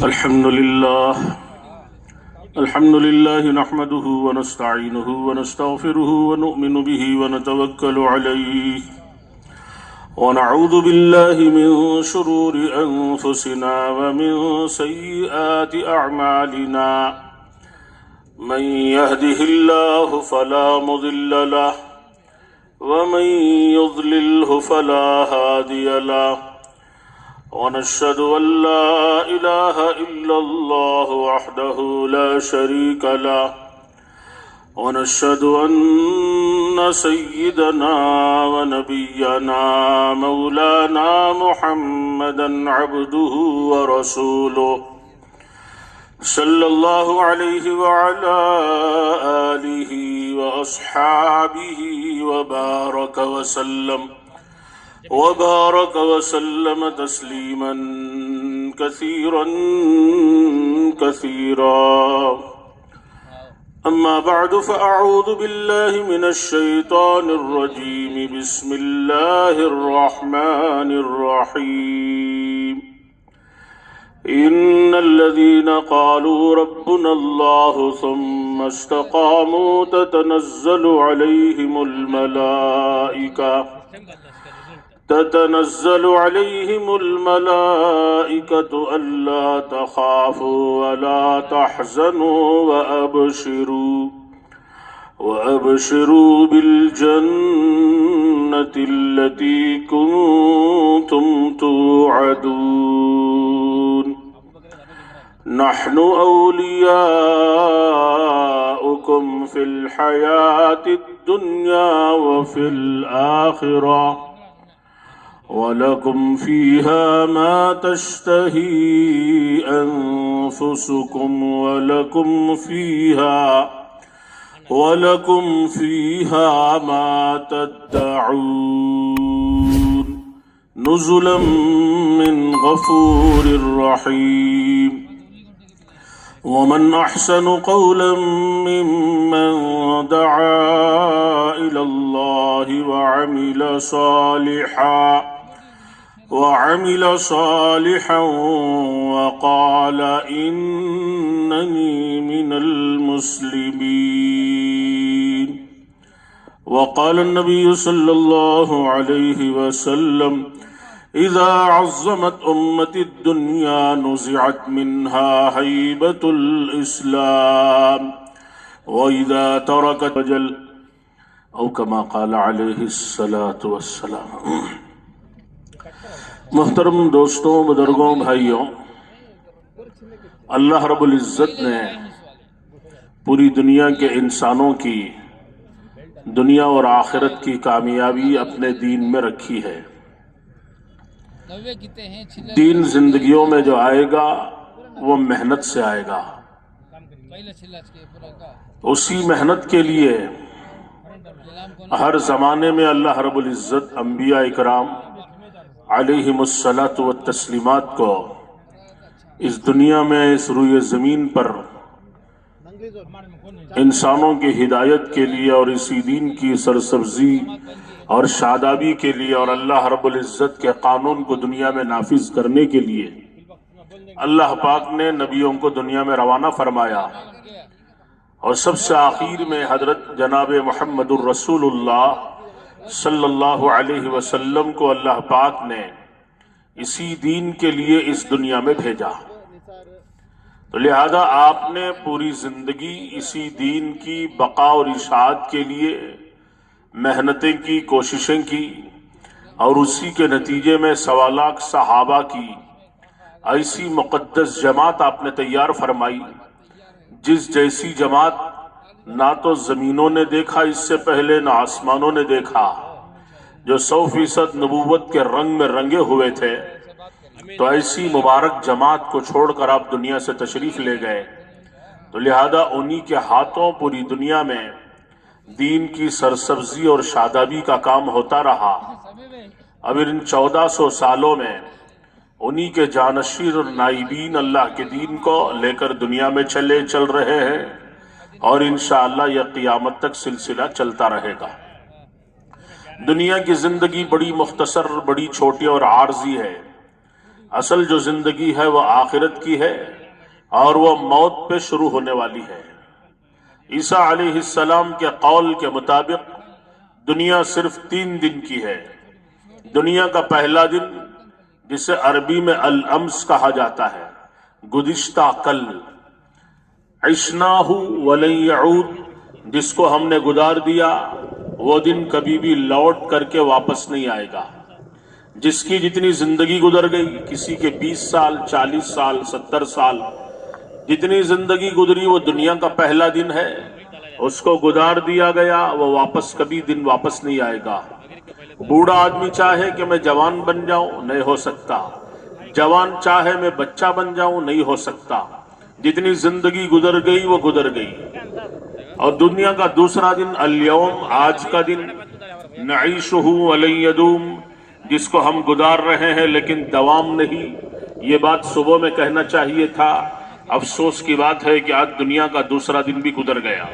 الحمد لله نحمده ونستعينه ونستغفره ونؤمن به ونتوكل عليه ونعوذ بالله من شرور أنفسنا ومن سيئات أعمالنا من يهده الله فلا مضل له ومن يضلله فلا هادي له ونشهد أن لا إله إلا الله وحده لا شريك له ونشهد أن سيدنا ونبينا مولانا محمدا عبده ورسوله صلى الله عليه وعلى آله وأصحابه وبارك وسلم تسليما كثيرا أما بعد فأعوذ بالله من الشيطان الرجيم بسم الله الرحمن الرحيم إن الذين قالوا ربنا الله ثم استقاموا تتنزل عليهم الملائكة ألا تخافوا ولا تحزنوا وأبشروا بالجنة التي كنتم توعدون نحن أولياؤكم في الحياة الدنيا وفي الآخرة وَلَكُمْ فِيهَا مَا تَشْتَهِي أَنفُسُكُمْ وَلَكُمْ فِيهَا مَا تَدَّعُونَ نُزُلًا مِّن غَفُورٍ رَّحِيمٍ وَمَنْ أَحْسَنُ قَوْلًا مِّمَّن دَعَا إِلَى اللَّهِ وعمل صالحا وقال إنني من المسلمين وقال النبي صلى الله عليه وسلم إذا عظمت أمتي الدنيا نزعت منها هيبة الإسلام وإذا تركت وجل أو كما قال عليه الصلاة والسلام۔ محترم دوستوں، بزرگوں، بھائیوں، اللہ رب العزت نے پوری دنیا کے انسانوں کی دنیا اور آخرت کی کامیابی اپنے دین میں رکھی ہے۔ دین زندگیوں میں جو آئے گا وہ محنت سے آئے گا۔ اسی محنت کے لیے ہر زمانے میں اللہ رب العزت انبیاء اکرام علیہم الصلاۃ والتسلیمات کو اس دنیا میں، اس روئے زمین پر انسانوں کی ہدایت کے لیے اور اسی دین کی سرسبزی اور شادابی کے لیے اور اللہ رب العزت کے قانون کو دنیا میں نافذ کرنے کے لیے اللہ پاک نے نبیوں کو دنیا میں روانہ فرمایا، اور سب سے آخر میں حضرت جناب محمد الرسول اللہ صلی اللہ علیہ وسلم کو اللہ پاک نے اسی دین کے لیے اس دنیا میں بھیجا۔ تو لہذا آپ نے پوری زندگی اسی دین کی بقا اور اشاعت کے لیے محنتیں کی، کوششیں کی، اور اسی کے نتیجے میں 1.25 لاکھ صحابہ کی ایسی مقدس جماعت آپ نے تیار فرمائی، جس جیسی جماعت نہ تو زمینوں نے دیکھا اس سے پہلے، نہ آسمانوں نے دیکھا، جو 100% نبوت کے رنگ میں رنگے ہوئے تھے۔ تو ایسی مبارک جماعت کو چھوڑ کر آپ دنیا سے تشریف لے گئے، تو لہذا انہی کے ہاتھوں پوری دنیا میں دین کی سرسبزی اور شادابی کا کام ہوتا رہا۔ اب ان 1400 سالوں میں انہی کے جانشین اور نائبین اللہ کے دین کو لے کر دنیا میں چل رہے ہیں، اور انشاءاللہ یہ قیامت تک سلسلہ چلتا رہے گا۔ دنیا کی زندگی بڑی مختصر، بڑی چھوٹی اور عارضی ہے۔ اصل جو زندگی ہے وہ آخرت کی ہے اور وہ موت پہ شروع ہونے والی ہے۔ عیسیٰ علیہ السلام کے قول کے مطابق دنیا صرف 3 دن کی ہے۔ دنیا کا پہلا دن جسے عربی میں الامس کہا جاتا ہے، گزشتہ کل، عشناہ ولن یعود، جس کو ہم نے گزار دیا وہ دن کبھی بھی لوٹ کر کے واپس نہیں آئے گا۔ جس کی جتنی زندگی گزر گئی، کسی کے 20 سال، 40 سال، 70 سال، جتنی زندگی گزری وہ دنیا کا پہلا دن ہے، اس کو گزار دیا گیا، وہ واپس کبھی دن واپس نہیں آئے گا۔ بوڑھا آدمی چاہے کہ میں جوان بن جاؤں، نہیں ہو سکتا۔ جوان چاہے میں بچہ بن جاؤں، نہیں ہو سکتا۔ جتنی زندگی گزر گئی وہ گزر گئی۔ اور دنیا کا دوسرا دن الیوم، آج کا دن، نعیشہ ولن یدوم، جس کو ہم گزار رہے ہیں لیکن دوام نہیں۔ یہ بات صبح میں کہنا چاہیے تھا، افسوس کی بات ہے کہ آج دنیا کا دوسرا دن بھی گزر گیا۔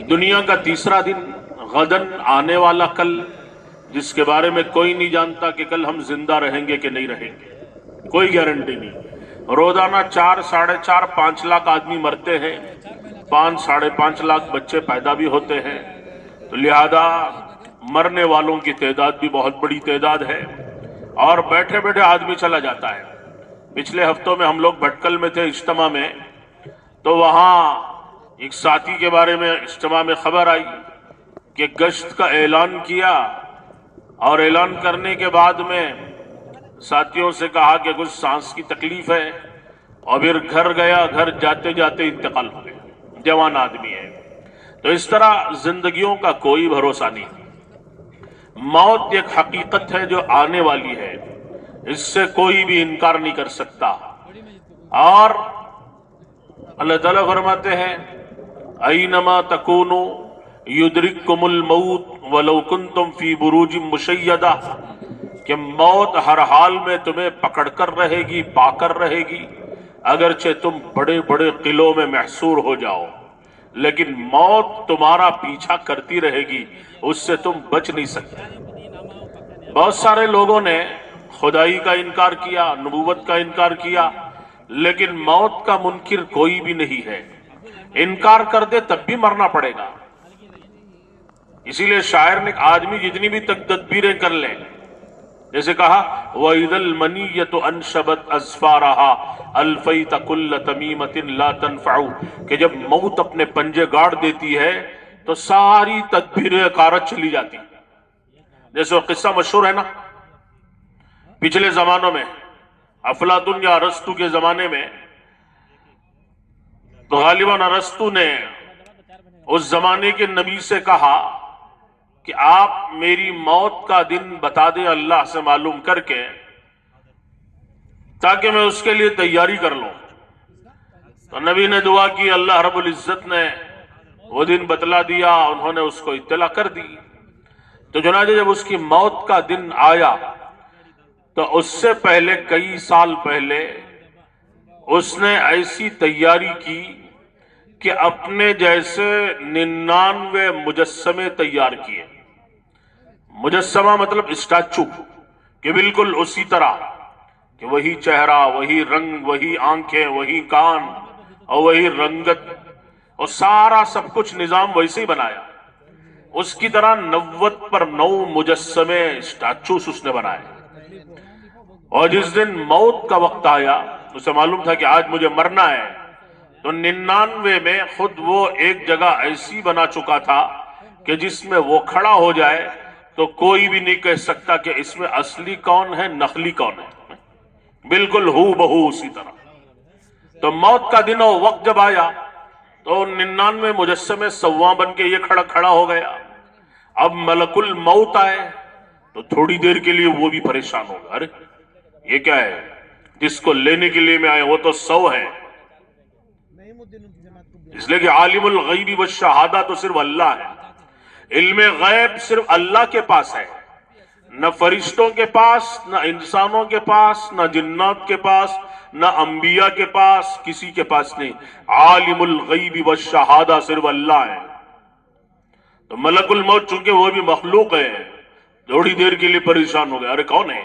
دنیا کا تیسرا دن غدن، آنے والا کل، جس کے بارے میں کوئی نہیں جانتا کہ کل ہم زندہ رہیں گے کہ نہیں رہیں گے، کوئی گارنٹی نہیں۔ روزانہ 4، 4.5، 5 لاکھ آدمی مرتے ہیں، 5، 5.5 لاکھ بچے پیدا بھی ہوتے ہیں، تو لہذا مرنے والوں کی تعداد بھی بہت بڑی تعداد ہے، اور بیٹھے بیٹھے آدمی چلا جاتا ہے۔ پچھلے ہفتوں میں ہم لوگ بھٹکل میں تھے اجتماع میں، تو وہاں ایک ساتھی کے بارے میں اجتماع میں خبر آئی کہ گشت کا اعلان کیا، اور اعلان کرنے کے بعد میں ساتھیوں سے کہا کہ کچھ سانس کی تکلیف ہے، اور پھر گھر گیا، گھر جاتے جاتے انتقال ہو گیا۔ جوان آدمی ہے۔ تو اس طرح زندگیوں کا کوئی بھروسہ نہیں۔ موت ایک حقیقت ہے جو آنے والی ہے، اس سے کوئی بھی انکار نہیں کر سکتا۔ اور اللہ تعالیٰ فرماتے ہیں اینما تکونوا یدرککم الموت ولو کنتم فی بروج مشیدہ، کہ موت ہر حال میں تمہیں پکڑ کر رہے گی، پا کر رہے گی، اگرچہ تم بڑے بڑے قلعوں میں محصور ہو جاؤ، لیکن موت تمہارا پیچھا کرتی رہے گی، اس سے تم بچ نہیں سکتے۔ بہت سارے لوگوں نے خدائی کا انکار کیا، نبوت کا انکار کیا، لیکن موت کا منکر کوئی بھی نہیں ہے۔ انکار کر دے تب بھی مرنا پڑے گا۔ اسی لیے شاعر نے آدمی جتنی بھی تدبیریں کر لیں، جیسے کہا وَإِذَا الْمَنِيَّةُ أَنْشَبَتْ أَزْفَارَهَا أَلْفَيْتَ كُلَّ تَمِيمَةٍ لَا تَنْفَعُ، کہ جب موت اپنے پنجے گاڑ دیتی ہے تو ساری تدبیریں کارت چلی جاتی۔ جیسے وہ قصہ مشہور ہے نا، پچھلے زمانوں میں افلاطون یا ارسطو کے زمانے میں، تو غالباً ارسطو نے اس زمانے کے نبی سے کہا کہ آپ میری موت کا دن بتا دیں اللہ سے معلوم کر کے، تاکہ میں اس کے لیے تیاری کر لوں۔ تو نبی نے دعا کی، اللہ رب العزت نے وہ دن بتلا دیا، انہوں نے اس کو اطلاع کر دی۔ تو چنانچہ جب اس کی موت کا دن آیا تو اس سے پہلے، کئی سال پہلے، اس نے ایسی تیاری کی کہ اپنے جیسے 99 مجسمے تیار کیے۔ مجسمہ مطلب اسٹیچو، کہ بالکل اسی طرح، کہ وہی چہرہ، وہی رنگ، وہی آنکھیں، وہی کان، اور وہی رنگت، اور سارا سب کچھ نظام ویسے ہی بنایا۔ اس کی طرح 90 پر 9 مجسمے، اسٹیچوز اس نے بنائے۔ اور جس دن موت کا وقت آیا، اسے معلوم تھا کہ آج مجھے مرنا ہے، تو 99 میں خود وہ ایک جگہ ایسی بنا چکا تھا کہ جس میں وہ کھڑا ہو جائے تو کوئی بھی نہیں کہہ سکتا کہ اس میں اصلی کون ہے، نقلی کون ہے، بالکل ہو بہو اسی طرح۔ تو موت کا دن و وقت جب آیا تو 99 مجسمے سواں بن کے یہ کھڑا ہو گیا۔ اب ملک الموت آئے تو تھوڑی دیر کے لیے وہ بھی پریشان ہوگا، ارے یہ کیا ہے، جس کو لینے کے لیے میں آئے وہ تو 100 ہے۔ اس لیے کہ عالم الغیب والشہادہ تو صرف اللہ ہے، علم غیب صرف اللہ کے پاس ہے، نہ فرشتوں کے پاس، نہ انسانوں کے پاس، نہ جنات کے پاس، نہ انبیاء کے پاس، کسی کے پاس نہیں۔ عالم الغیب والشہادہ صرف اللہ ہے۔ تو ملک الموت چونکہ وہ بھی مخلوق ہے، تھوڑی دیر کے لیے پریشان ہو گئے، ارے کون ہے؟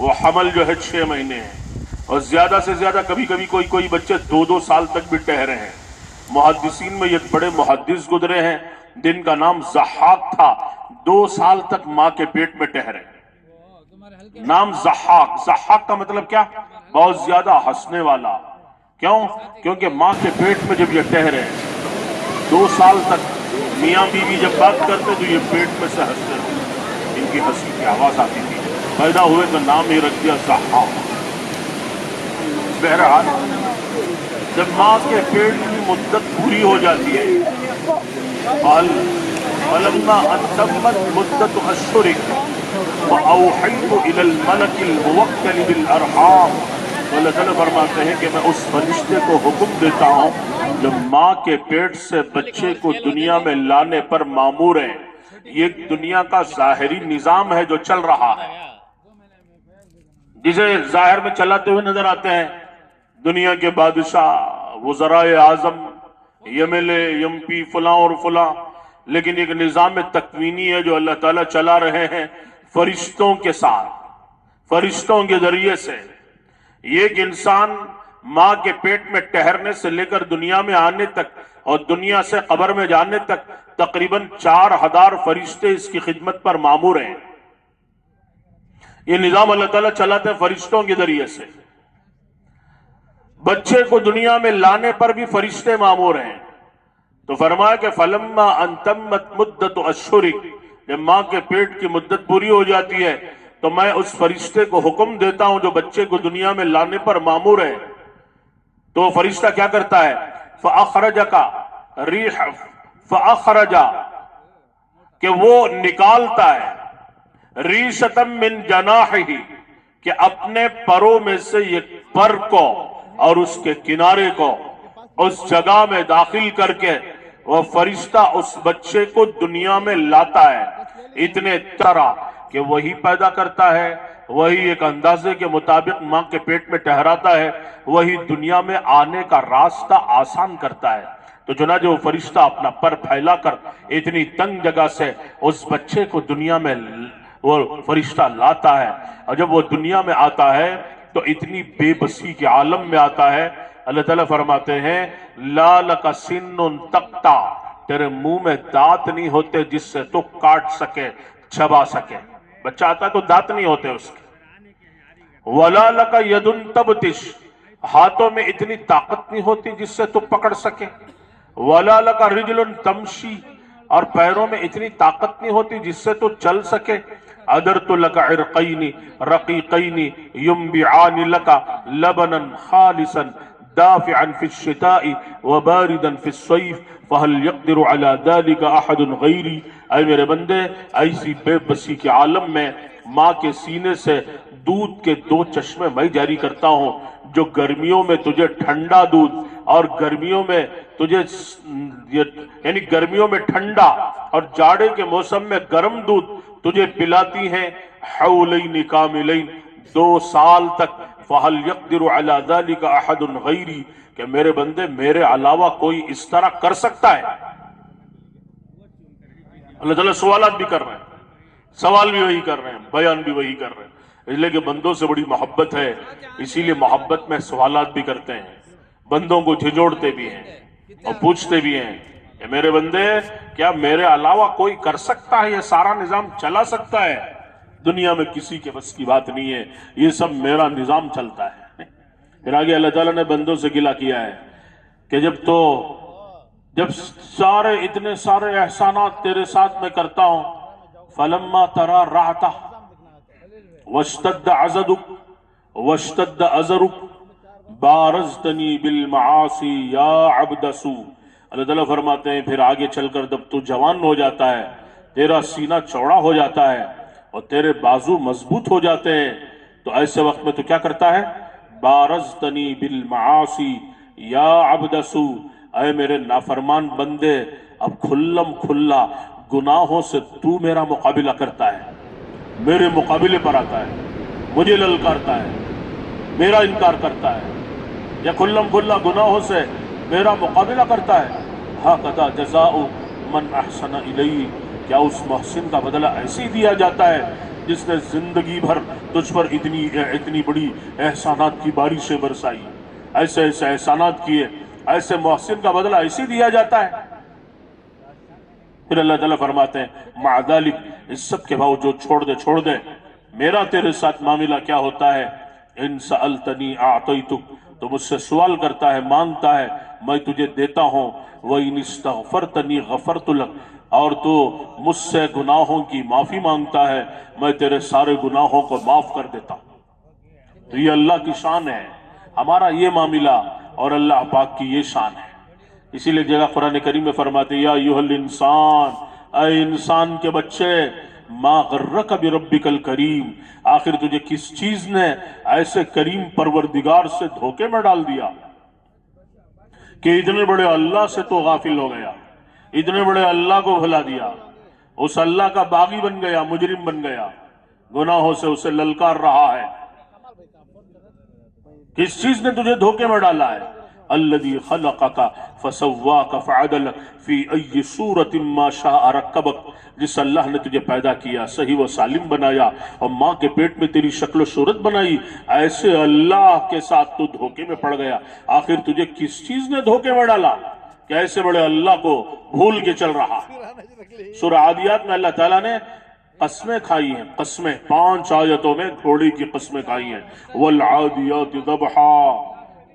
وہ حمل جو ہے 6 مہینے ہے، اور زیادہ سے زیادہ کبھی کبھی کوئی بچے 2 سال تک بھی ٹھہرے ہیں۔ محدثین میں ایک بڑے محدث گزرے ہیں جن کا نام ضحاک تھا، 2 سال تک ماں کے پیٹ میں ٹھہرے۔ نام ضحاک کا مطلب کیا؟ بہت زیادہ ہنسنے والا۔ کیوں؟ کیونکہ ماں کے پیٹ میں جب یہ ٹھہرے 2 سال تک، میاں بیوی جب بات کرتے تو یہ پیٹ میں سے ہنستے تھے، ان کی ہنسی کی آواز آتی تھی۔ پیدا ہوئے تو نام ہی رکھ دیا ضحاک۔ بہرحال جب ماں کے پیٹ کی مدت پوری ہو جاتی ہے، فَلَمَّا أَن تَمَّتْ مُدَّةُ أَشْهُرٍ وَأَوْحَيْتُ إِلَى الْمَلَكِ الْمُوَكَّلِ بِالْأَرْحَامِ، تو اللہ تعالیٰ فرماتے ہیں کہ میں اس فرشتے کو حکم دیتا ہوں جو ماں کے پیٹ سے بچے کو دنیا میں لانے پر مامور ہے۔ یہ دنیا کا ظاہری نظام ہے جو چل رہا ہے، جسے ظاہر میں چلاتے ہوئے نظر آتے ہیں دنیا کے بادشاہ، وزرائے اعظم، M L A, M P, فلاں اور فلاں، لیکن ایک نظام تکوینی ہے جو اللہ تعالیٰ چلا رہے ہیں فرشتوں کے ساتھ، فرشتوں کے ذریعے سے۔ ایک انسان ماں کے پیٹ میں ٹھہرنے سے لے کر دنیا میں آنے تک اور دنیا سے قبر میں جانے تک تقریباً 4000 فرشتے اس کی خدمت پر مامور ہیں۔ یہ نظام اللہ تعالیٰ چلاتے ہیں فرشتوں کے ذریعے سے۔ بچے کو دنیا میں لانے پر بھی فرشتے مامور ہیں۔ تو فرمایا کہ فَلَمَّا أَن تَمَّتْ مُدَّةُ أَشْهُرٍ، جب ماں کے پیٹ کی مدت پوری ہو جاتی ہے تو میں اس فرشتے کو حکم دیتا ہوں جو بچے کو دنیا میں لانے پر مامور ہے۔ تو وہ فرشتہ کیا کرتا ہے؟ فَأَخْرَجَكَ رِيحًا فَأَخْرَجَ، کہ وہ نکالتا ہے، رِيشَةً مِّن جَنَاحِهِ، کہ اپنے پروں میں سے ایک پر کو اور اس کے کنارے کو اس جگہ میں داخل کر کے وہ فرشتہ اس بچے کو دنیا میں لاتا ہے۔ اتنے طرح کہ وہی پیدا کرتا ہے، وہی ایک اندازے کے مطابق ماں کے پیٹ میں ٹھہراتا ہے، وہی دنیا میں آنے کا راستہ آسان کرتا ہے۔ تو چنانچہ وہ فرشتہ اپنا پر پھیلا کر اتنی تنگ جگہ سے اس بچے کو دنیا میں وہ فرشتہ لاتا ہے، اور جب وہ دنیا میں آتا ہے تو اتنی بے بسی کے عالم میں آتا ہے۔ اللہ تعالیٰ فرماتے ہیں لا لک سن تقطع، تیرے منہ میں دانت نہیں ہوتے جس سے تو کاٹ سکے، چبا سکے۔ بچہ آتا ہے تو دانت نہیں ہوتے اس کے۔ ولا لک ید تبطش، ہاتھوں میں اتنی طاقت نہیں ہوتی جس سے تو پکڑ سکے۔ ولا لک رجل تمشی، اور پیروں میں اتنی طاقت نہیں ہوتی جس سے تو چل سکے۔ ادرت لک عرقین رقیقین ینبعان لک لبنا خالصا دافعا فی الشتاء وباردا فی الصیف فہل یقدر علی ذلک احد غیری۔ اے میرے بندے، ایسی بے بسی کے عالم میں ماں کے سینے سے دودھ کے 2 چشمے میں جاری کرتا ہوں، جو گرمیوں میں تجھے ٹھنڈا دودھ اور گرمیوں میں تجھے یعنی گرمیوں میں ٹھنڈا اور جاڑے کے موسم میں گرم دودھ تجھے پلاتی ہیں، حولین کاملین، 2 سال تک۔ فہل یقدر علی ذلک احد غیری، کہ میرے بندے میرے علاوہ کوئی اس طرح کر سکتا ہے؟ اللہ تعالیٰ سوالات بھی کر رہے ہیں، سوال بھی وہی کر رہے ہیں، بیان بھی وہی کر رہے ہیں، اس لیے کہ بندوں سے بڑی محبت ہے، اسی لیے محبت میں سوالات بھی کرتے ہیں، بندوں کو جھنجھوڑتے بھی ہیں اور پوچھتے بھی ہیں کہ میرے بندے کیا میرے علاوہ کوئی کر سکتا ہے؟ یہ سارا نظام چلا سکتا ہے؟ دنیا میں کسی کے بس کی بات نہیں ہے، یہ سب میرا نظام چلتا ہے۔ پھر آگے اللہ تعالیٰ نے بندوں سے گلہ کیا ہے کہ جب سارے اتنے سارے احسانات تیرے ساتھ میں کرتا ہوں، فلما ترى رعتہ واشتد عضدک واشتد ازرک بارزتنی بالمعاصی یا عبد سو۔ اللہ تعالیٰ فرماتے ہیں پھر آگے چل کر جب تو جوان ہو جاتا ہے، تیرا سینہ چوڑا ہو جاتا ہے اور تیرے بازو مضبوط ہو جاتے ہیں، تو ایسے وقت میں تو کیا کرتا ہے؟ بارزتنی بالمعاصی یا عبد سو، اے میرے نافرمان بندے، اب کھلم کھلا گناہوں سے تو میرا مقابلہ کرتا ہے، میرے مقابلے پر آتا ہے، مجھے للکارتا ہے، میرا انکار کرتا ہے، یا کھلم کھلا گناہوں سے میرا مقابلہ کرتا ہے۔ ہاکذا جزاء من احسن الی، کیا اس محسن کا بدلہ ایسے ہی دیا جاتا ہے جس نے زندگی بھر تجھ پر اتنی بڑی احسانات کی بارشیں برسائی، ایسے ایسے احسانات کیے، ایسے محسن کا بدلہ ایسے دیا جاتا ہے۔ پھر اللہ تعالیٰ فرماتے ہیں مع ذالک، اس سب کے باوجود چھوڑ دے میرا تیرے ساتھ معاملہ کیا ہوتا ہے، ان سألتنی اعطیتک، تو مجھ سے سوال کرتا ہے، مانگتا ہے، میں تجھے دیتا ہوں، وَإِنِ اسْتَغْفَرْتَنِي غَفَرْتُ لَكَ، اور تو مجھ سے گناہوں کی معافی مانگتا ہے، میں تیرے سارے گناہوں کو معاف کر دیتا ہوں۔ تو یہ اللہ کی شان ہے، ہمارا یہ معاملہ اور اللہ پاک کی یہ شان ہے۔ اسی لیے جگہ قرآن کریم میں فرماتے یا ایھا الانسان، اے انسان کے بچے، ما غرک بربک الکریم، آخر تجھے کس چیز نے ایسے کریم پروردگار سے دھوکے میں ڈال دیا کہ اتنے بڑے اللہ سے تو غافل ہو گیا، اتنے بڑے اللہ کو بھلا دیا، اس اللہ کا باغی بن گیا، مجرم بن گیا، گناہوں سے اسے للکار رہا ہے۔ کس چیز نے تجھے دھوکے میں ڈالا ہے؟ الذی خلقک فسواک فعدلک فی ای صورت ما شاء رکبک، جس اللہ نے تجھے پیدا کیا، صحیح و سالم بنایا، اور ماں کے پیٹ میں تیری شکل و صورت بنائی، ایسے اللہ کے ساتھ تو دھوکے میں پڑ گیا۔ آخر تجھے کس چیز نے دھوکے میں ڈالا کہ ایسے بڑے اللہ کو بھول کے چل رہا؟ سورہ عادیات میں اللہ تعالیٰ نے قسمیں کھائی ہیں، قسمیں 5 آیتوں میں گھوڑے کی قسمیں کھائی ہیں، والعادیات ضبحا،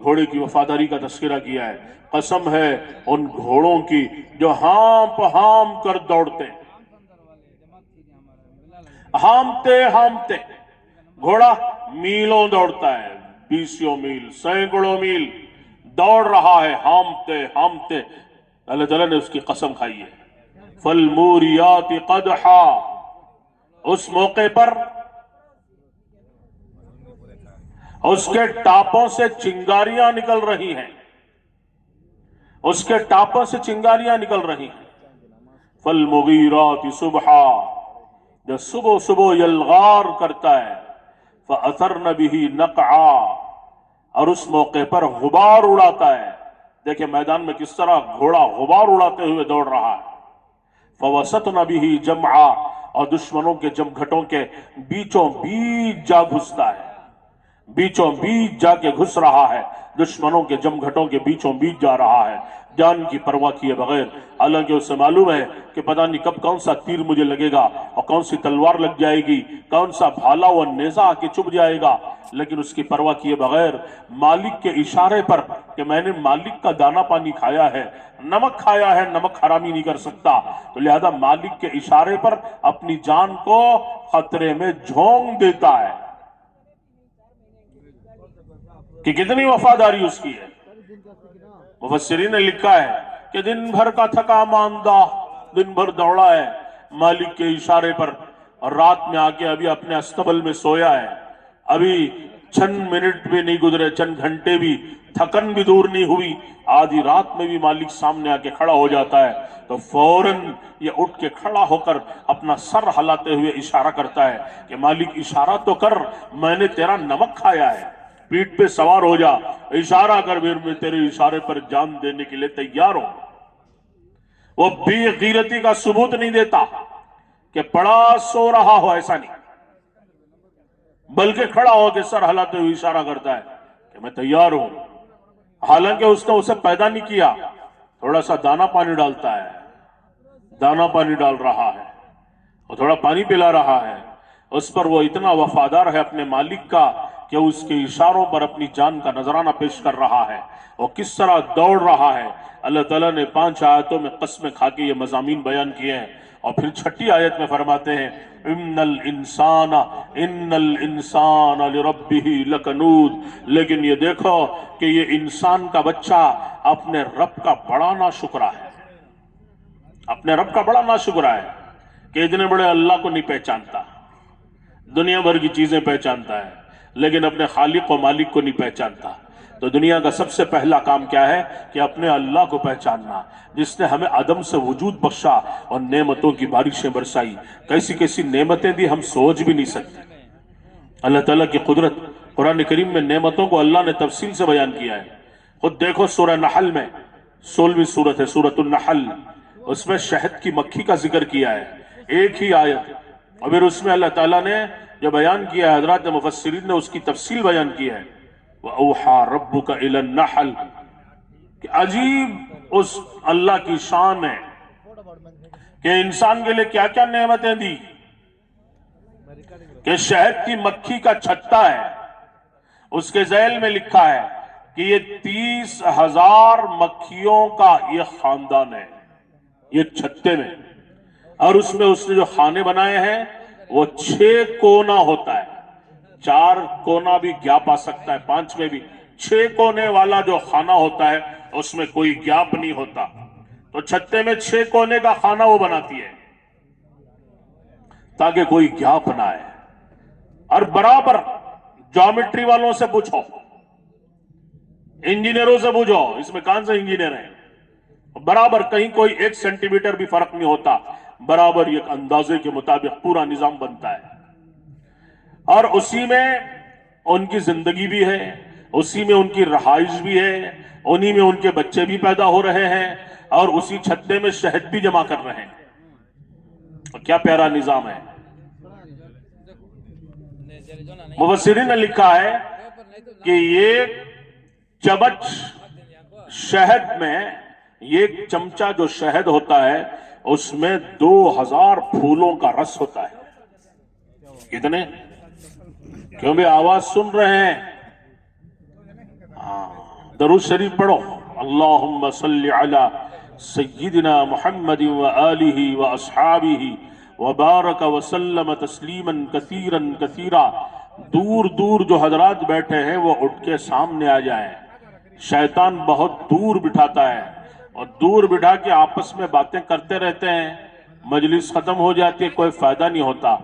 گھوڑے کی وفاداری کا تذکرہ کیا ہے۔ قسم ہے ان گھوڑوں کی جو ہانپ کر دوڑتے، ہامتے گھوڑا میلوں دوڑتا ہے، 20 میل، سینکڑوں میل دوڑ رہا ہے، ہامتے اللہ تعالیٰ نے اس کی قسم کھائی ہے۔ فالموریات قدحا، اس موقع پر اس کے ٹاپوں سے چنگاریاں نکل رہی ہیں، اس کے ٹاپوں سے چنگاریاں نکل رہی ہیں۔ فالمغیرات صبحا، جو صبح یلغار کرتا ہے، فأثرن به نقعا، اور اس موقع پر غبار اڑاتا ہے۔ دیکھیں میدان میں کس طرح گھوڑا غبار اڑاتے ہوئے دوڑ رہا ہے۔ فوسطن به جمعا، اور دشمنوں کے جمگھٹوں کے بیچوں بیچ جا گھستا ہے، بیچوں بیچ جا کے گھس رہا ہے، دشمنوں کے جمگھٹوں کے بیچوں بیچ جا رہا ہے، جان کی پرواہ کیے بغیر، حالانکہ اسے معلوم ہے کہ پتہ نہیں کب کون سا تیر مجھے لگے گا اور کون سی تلوار لگ جائے گی، کون سا بھالا و نیزہ آ کے چبھ جائے گا، لیکن اس کی پرواہ کیے بغیر مالک کے اشارے پر کہ میں نے مالک کا دانا پانی کھایا ہے، نمک کھایا ہے، نمک حرامی نہیں کر سکتا، تو لہذا مالک کے اشارے پر اپنی جان کو خطرے میں جھونک دیتا ہے۔ کہ کتنی وفاداری اس کی ہے۔ مفسرین نے لکھا ہے کہ دن بھر کا تھکا ماندہ، دن بھر دوڑا ہے مالک کے اشارے پر، اور رات میں آ کے ابھی اپنے استبل میں سویا ہے، ابھی چند منٹ بھی نہیں گزرے، چند گھنٹے بھی، تھکن بھی دور نہیں ہوئی، آدھی رات میں بھی مالک سامنے آ کے کھڑا ہو جاتا ہے تو فوراً یہ اٹھ کے کھڑا ہو کر اپنا سر ہلاتے ہوئے اشارہ کرتا ہے کہ مالک اشارہ تو کر، میں نے تیرا نمک کھایا ہے، پیٹ پہ سوار ہو جا، اشارہ کر، میں تیرے اشارے پر جان دینے کے لیے تیار ہوں۔ وہ بے غیرتی کا ثبوت نہیں دیتا کہ پڑا سو رہا ہو، ایسا نہیں، بلکہ کھڑا ہو کے سر ہلاتے ہوئے اشارہ کرتا ہے کہ میں تیار ہوں، حالانکہ اس نے اسے پیدا نہیں کیا، تھوڑا سا دانا پانی ڈالتا ہے، دانا پانی ڈال رہا ہے اور تھوڑا پانی پلا رہا ہے، اس پر وہ اتنا وفادار ہے اپنے مالک کا کہ اس کے اشاروں پر اپنی جان کا نذرانہ پیش کر رہا ہے، اور کس طرح دوڑ رہا ہے۔ اللہ تعالیٰ نے 5 آیتوں میں قسمیں کھا کے یہ مضامین بیان کیے ہیں، اور پھر 6 آیت میں فرماتے ہیں ان الانسان لربہ لکنود، لیکن یہ دیکھو کہ یہ انسان کا بچہ اپنے رب کا بڑا ناشکرا ہے، اپنے رب کا بڑا ناشکرا ہے کہ اتنے بڑے اللہ کو نہیں پہچانتا، دنیا بھر کی چیزیں پہچانتا ہے لیکن اپنے خالق و مالک کو نہیں پہچانتا۔ تو دنیا کا سب سے پہلا کام کیا ہے کہ اپنے اللہ کو پہچاننا، جس نے ہمیں عدم سے وجود بخشا اور نعمتوں کی بارشیں برسائی، کیسی کیسی نعمتیں دی ہم سوچ بھی نہیں سکتے۔ اللہ تعالیٰ کی قدرت، قرآن کریم میں نعمتوں کو اللہ نے تفصیل سے بیان کیا ہے۔ خود دیکھو سورہ نحل میں، 16ویں سورت ہے سورۃ النحل، اس میں شہد کی مکھی کا ذکر کیا ہے، ایک ہی آیت اور پھر اس میں اللہ تعالیٰ نے جو بیان کیا ہے، حضرات مفسرین نے اس کی تفصیل بیان کی ہے، وَأَوْحَى رَبُّكَ إِلَى النَّحْلِ، کہ عجیب اس اللہ کی شان ہے کہ انسان کے لیے کیا کیا نعمتیں دی، کہ شہد کی مکھی کا چھتا ہے، اس کے ذیل میں لکھا ہے کہ یہ 30,000 مکھیوں کا یہ خاندان ہے یہ چھتے میں، اور اس میں اس نے جو خانے بنائے ہیں وہ 6 کونا ہوتا ہے، 4 کونا بھی گیپ آ سکتا ہے، 5 میں بھی، 6 کونے والا جو خانہ ہوتا ہے اس میں کوئی گیپ نہیں ہوتا، تو چھتے میں 6 کونے کا خانہ وہ بناتی ہے تاکہ کوئی گیپ نہ آئے، اور برابر جیومیٹری والوں سے پوچھو، انجینئروں سے پوچھو، اس میں کون سے انجینئر ہیں، برابر کہیں کوئی 1 سینٹی میٹر بھی فرق نہیں ہوتا، برابر ایک اندازے کے مطابق پورا نظام بنتا ہے، اور اسی میں ان کی زندگی بھی ہے، اسی میں ان کی رہائش بھی ہے، انہی میں ان کے بچے بھی پیدا ہو رہے ہیں، اور اسی چھتے میں شہد بھی جمع کر رہے ہیں، کیا پیارا نظام ہے۔ مفسرین نے لکھا ہے کہ یہ چمچ شہد میں، یہ چمچہ جو شہد ہوتا ہے اس میں 2000 پھولوں کا رس ہوتا ہے، کتنے؟ کیوں بھی آواز سن رہے ہیں؟ درود شریف پڑھو، اللہم صلی علی سیدنا محمد وآلہ واصحابہ وبارک وسلم تسلیما کثیرا کثیرا۔ دور دور جو حضرات بیٹھے ہیں وہ اٹھ کے سامنے آ جائیں، شیطان بہت دور بٹھاتا ہے اور دور بٹھا کے آپس میں باتیں کرتے رہتے ہیں، مجلس ختم ہو جاتی ہے، کوئی فائدہ نہیں ہوتا،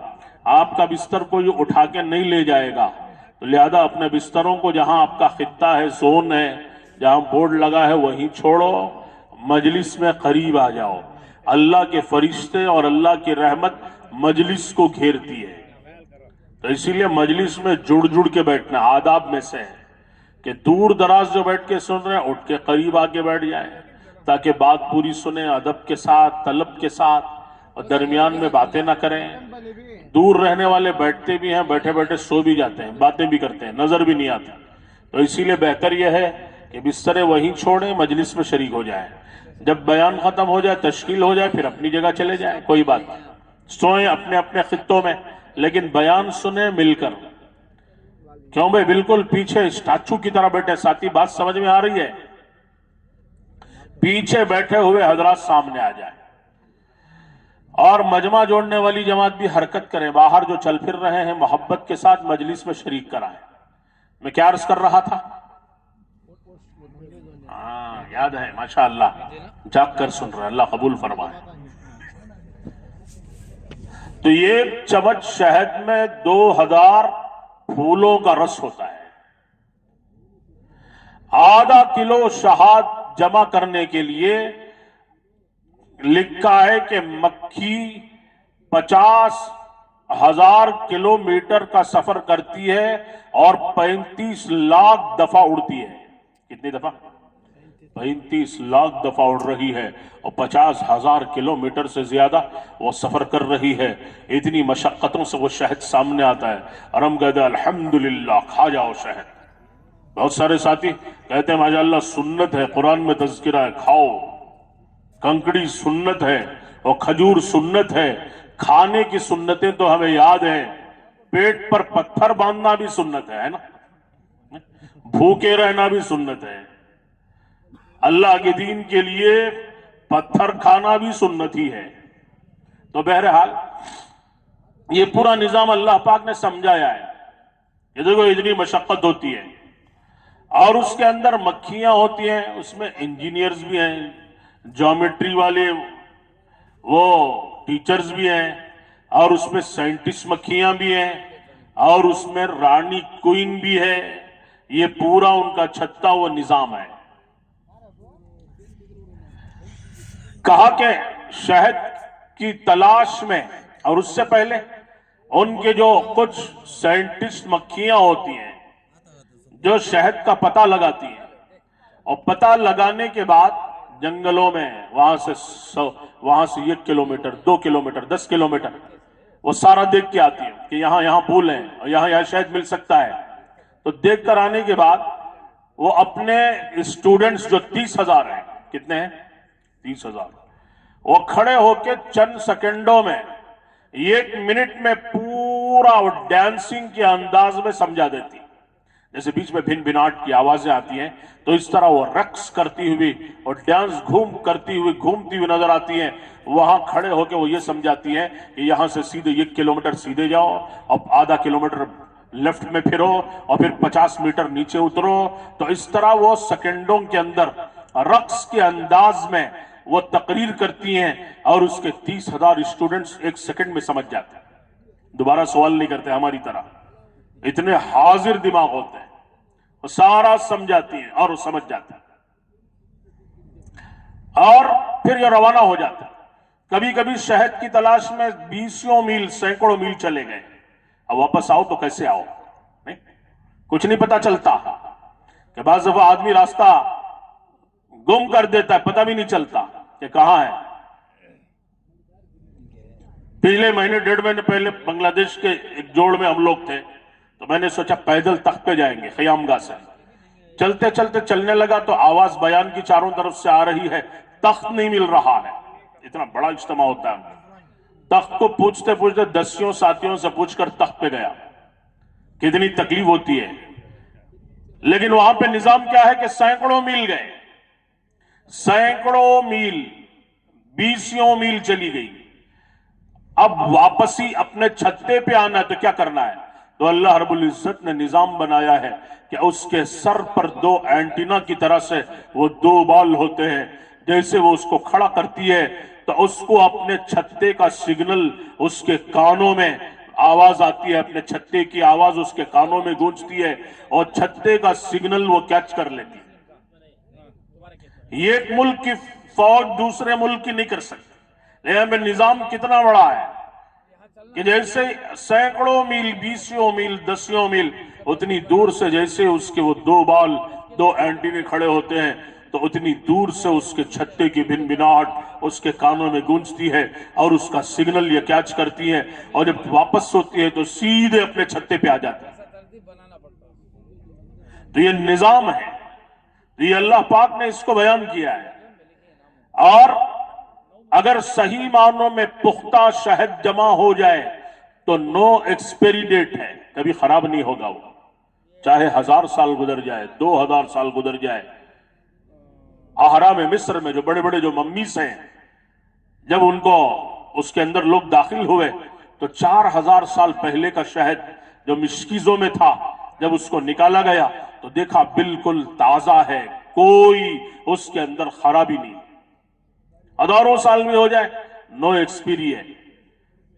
آپ کا بستر کوئی اٹھا کے نہیں لے جائے گا، تو لہذا اپنے بستروں کو جہاں آپ کا خطہ ہے، زون ہے، جہاں بورڈ لگا ہے وہیں چھوڑو، مجلس میں قریب آ جاؤ، اللہ کے فرشتے اور اللہ کی رحمت مجلس کو گھیرتی ہے، تو اسی لیے مجلس میں جڑ جڑ کے بیٹھنا آداب میں سے ہے کہ دور دراز جو بیٹھ کے سن رہے ہیں اٹھ کے قریب آ کے بیٹھ جائیں تاکہ بات پوری سنیں، ادب کے ساتھ، طلب کے ساتھ، اور درمیان میں باتیں نہ کریں۔ دور رہنے والے بیٹھتے بھی ہیں، بیٹھے بیٹھے سو بھی جاتے ہیں، باتیں بھی کرتے ہیں، نظر بھی نہیں آتی، تو اسی لیے بہتر یہ ہے کہ بسترے وہیں چھوڑیں، مجلس میں شریک ہو جائیں، جب بیان ختم ہو جائے، تشکیل ہو جائے، پھر اپنی جگہ چلے جائیں، کوئی بات نہیں، سوئیں اپنے اپنے خطوں میں، لیکن بیان سنیں مل کر۔ کیوں بھائی بالکل پیچھے اسٹیچو کی طرح بیٹھے؟ ساتھی بات سمجھ میں آ رہی ہے؟ پیچھے بیٹھے ہوئے حضرات سامنے آ جائیں، اور مجمع جوڑنے والی جماعت بھی حرکت کریں، باہر جو چل پھر رہے ہیں محبت کے ساتھ مجلس میں شریک کرائیں۔ میں کیا عرض کر رہا تھا؟ ہاں یاد ہے، ماشاءاللہ جاگ کر سن رہے، اللہ قبول فرمائے۔ تو یہ چمچ شہد میں 2000 پھولوں کا رس ہوتا ہے، آدھا کلو شہد جمع کرنے کے لیے لکھا ہے کہ مکھی 50,000 کلومیٹر کا سفر کرتی ہے اور 35 لاکھ دفعہ اڑتی ہے۔ کتنی دفعہ؟ 35 لاکھ دفعہ اڑ رہی ہے اور 50,000 کلومیٹر سے زیادہ وہ سفر کر رہی ہے، اتنی مشقتوں سے وہ شہد سامنے آتا ہے، اور ہم کہتے ہیں الحمدللہ کھا جاؤ شہد۔ بہت سارے ساتھی کہتے ہیں ماشاءاللہ سنت ہے، قرآن میں تذکرہ ہے کھاؤ، کنکڑی سنت ہے اور کھجور سنت ہے، کھانے کی سنتیں تو ہمیں یاد ہیں، پیٹ پر پتھر باندھنا بھی سنت ہے نا، بھوکے رہنا بھی سنت ہے، اللہ کے دین کے لیے پتھر کھانا بھی سنت ہی ہے۔ تو بہرحال یہ پورا نظام اللہ پاک نے سمجھایا ہے، یہ دیکھو اتنی مشقت ہوتی ہے، اور اس کے اندر مکھیاں ہوتی ہیں، اس میں انجینئرز بھی ہیں، جیومیٹری والے وہ ٹیچرز بھی ہیں، اور اس میں سائنٹسٹ مکھیاں بھی ہیں، اور اس میں رانی کوئن بھی ہے، یہ پورا ان کا چھتا وہ نظام ہے۔ کہا کہ شہد کی تلاش میں، اور اس سے پہلے ان کے جو کچھ سائنٹسٹ مکھیاں ہوتی ہیں جو شہد کا پتہ لگاتی ہیں، اور پتہ لگانے کے بعد جنگلوں میں وہاں سے 1 کلومیٹر 2 کلومیٹر 10 کلومیٹر وہ سارا دیکھ کے آتی ہیں کہ یہاں پھول ہیں اور یہاں شہد مل سکتا ہے. تو دیکھ کر آنے کے بعد وہ اپنے اسٹوڈنٹس جو 30,000 ہیں، کتنے ہیں 30,000، وہ کھڑے ہو کے چند سیکنڈوں میں 1 منٹ میں پورا ڈانسنگ کے انداز میں سمجھا دیتی. جیسے بیچ میں بھن بھناٹ کی آوازیں آتی ہیں تو اس طرح وہ رقص کرتی ہوئی اور ڈانس گھومتی ہوئی نظر آتی ہیں. وہاں کھڑے ہو کے وہ یہ سمجھاتی ہیں کہ یہاں سے سیدھے 1 کلومیٹر سیدھے جاؤ، اب آدھا کلومیٹر لیفٹ میں پھرو اور پھر 50 میٹر نیچے اترو. تو اس طرح وہ سیکنڈوں کے اندر رقص کے انداز میں وہ تقریر کرتی ہیں اور اس کے 30,000 اسٹوڈنٹس 1 سیکنڈ میں سمجھ جاتے ہیں. دوبارہ سوال نہیں کرتے ہماری طرح، اتنے حاضر دماغ ہوتے ہیں، وہ سارا سمجھاتی ہیں اور وہ سمجھ جاتے ہیں اور پھر یہ روانہ ہو جاتا ہے. کبھی کبھی شہد کی تلاش میں 20 میل 100 میل چلے گئے، اب واپس آؤ تو کیسے آؤ، نہیں کچھ نہیں پتا چلتا کہ بعض دفعہ آدمی راستہ گم کر دیتا ہے، پتہ بھی نہیں چلتا کہ کہاں ہے. پچھلے مہینے 1.5 مہینے پہلے بنگلہ دیش کے ایک جوڑ میں ہم لوگ تھے، تو میں نے سوچا پیدل تخت پہ جائیں گے خیام گاہ سے. چلتے چلتے چلنے لگا تو آواز بیان کی چاروں طرف سے آ رہی ہے، تخت نہیں مل رہا ہے. اتنا بڑا اجتماع ہوتا ہے. تخت کو پوچھتے پوچھتے دسیوں ساتھیوں سے پوچھ کر تخت پہ گیا. کتنی تکلیف ہوتی ہے، لیکن وہاں پہ نظام کیا ہے کہ 100 میل گئے، 100 میل 20 میل چلی گئی. اب واپسی اپنے چھتے پہ آنا ہے تو کیا کرنا ہے؟ تو اللہ رب العزت نے نظام بنایا ہے کہ اس کے سر پر 2 اینٹینا کی طرح سے وہ 2 بال ہوتے ہیں. جیسے وہ اس کو کھڑا کرتی ہے تو اس کو اپنے چھتے کا سگنل اس کے کانوں میں آواز آتی ہے، اپنے چھتے کی آواز اس کے کانوں میں گونجتی ہے اور چھتے کا سگنل وہ کیچ کر لیتی ہے. یہ ایک ملک کی فوج دوسرے ملک کی نہیں کر سکتی. لیکن نظام کتنا بڑا ہے کہ جیسے 100 میل 20 میل 10 میل اتنی دور سے جیسے اس کے وہ 2 بال 2 اینٹینے کھڑے ہوتے ہیں تو اتنی دور سے اس کے چھتے کی بھن بھناہٹ اس کے کانوں میں گونجتی ہے اور اس کا سگنل یہ کیچ کرتی ہے اور جب واپس ہوتی ہے تو سیدھے اپنے چھتے پہ آ جاتی ہے. تو یہ نظام ہے، یہ اللہ پاک نے اس کو بیان کیا ہے. اور اگر صحیح معنوں میں پختہ شہد جمع ہو جائے تو نو ایکسپیری ڈیٹ ہے، کبھی خراب نہیں ہوگا. وہ چاہے 1000 سال گزر جائے 2000 سال گزر جائے. احرام مصر میں جو بڑے بڑے جو ممیز ہیں، جب ان کو اس کے اندر لوگ داخل ہوئے تو 4000 سال پہلے کا شہد جو مشکیزوں میں تھا جب اس کو نکالا گیا تو دیکھا بالکل تازہ ہے، کوئی اس کے اندر خرابی نہیں. ہزاروں سال میں ہو جائے نو ایکسپیری ہے.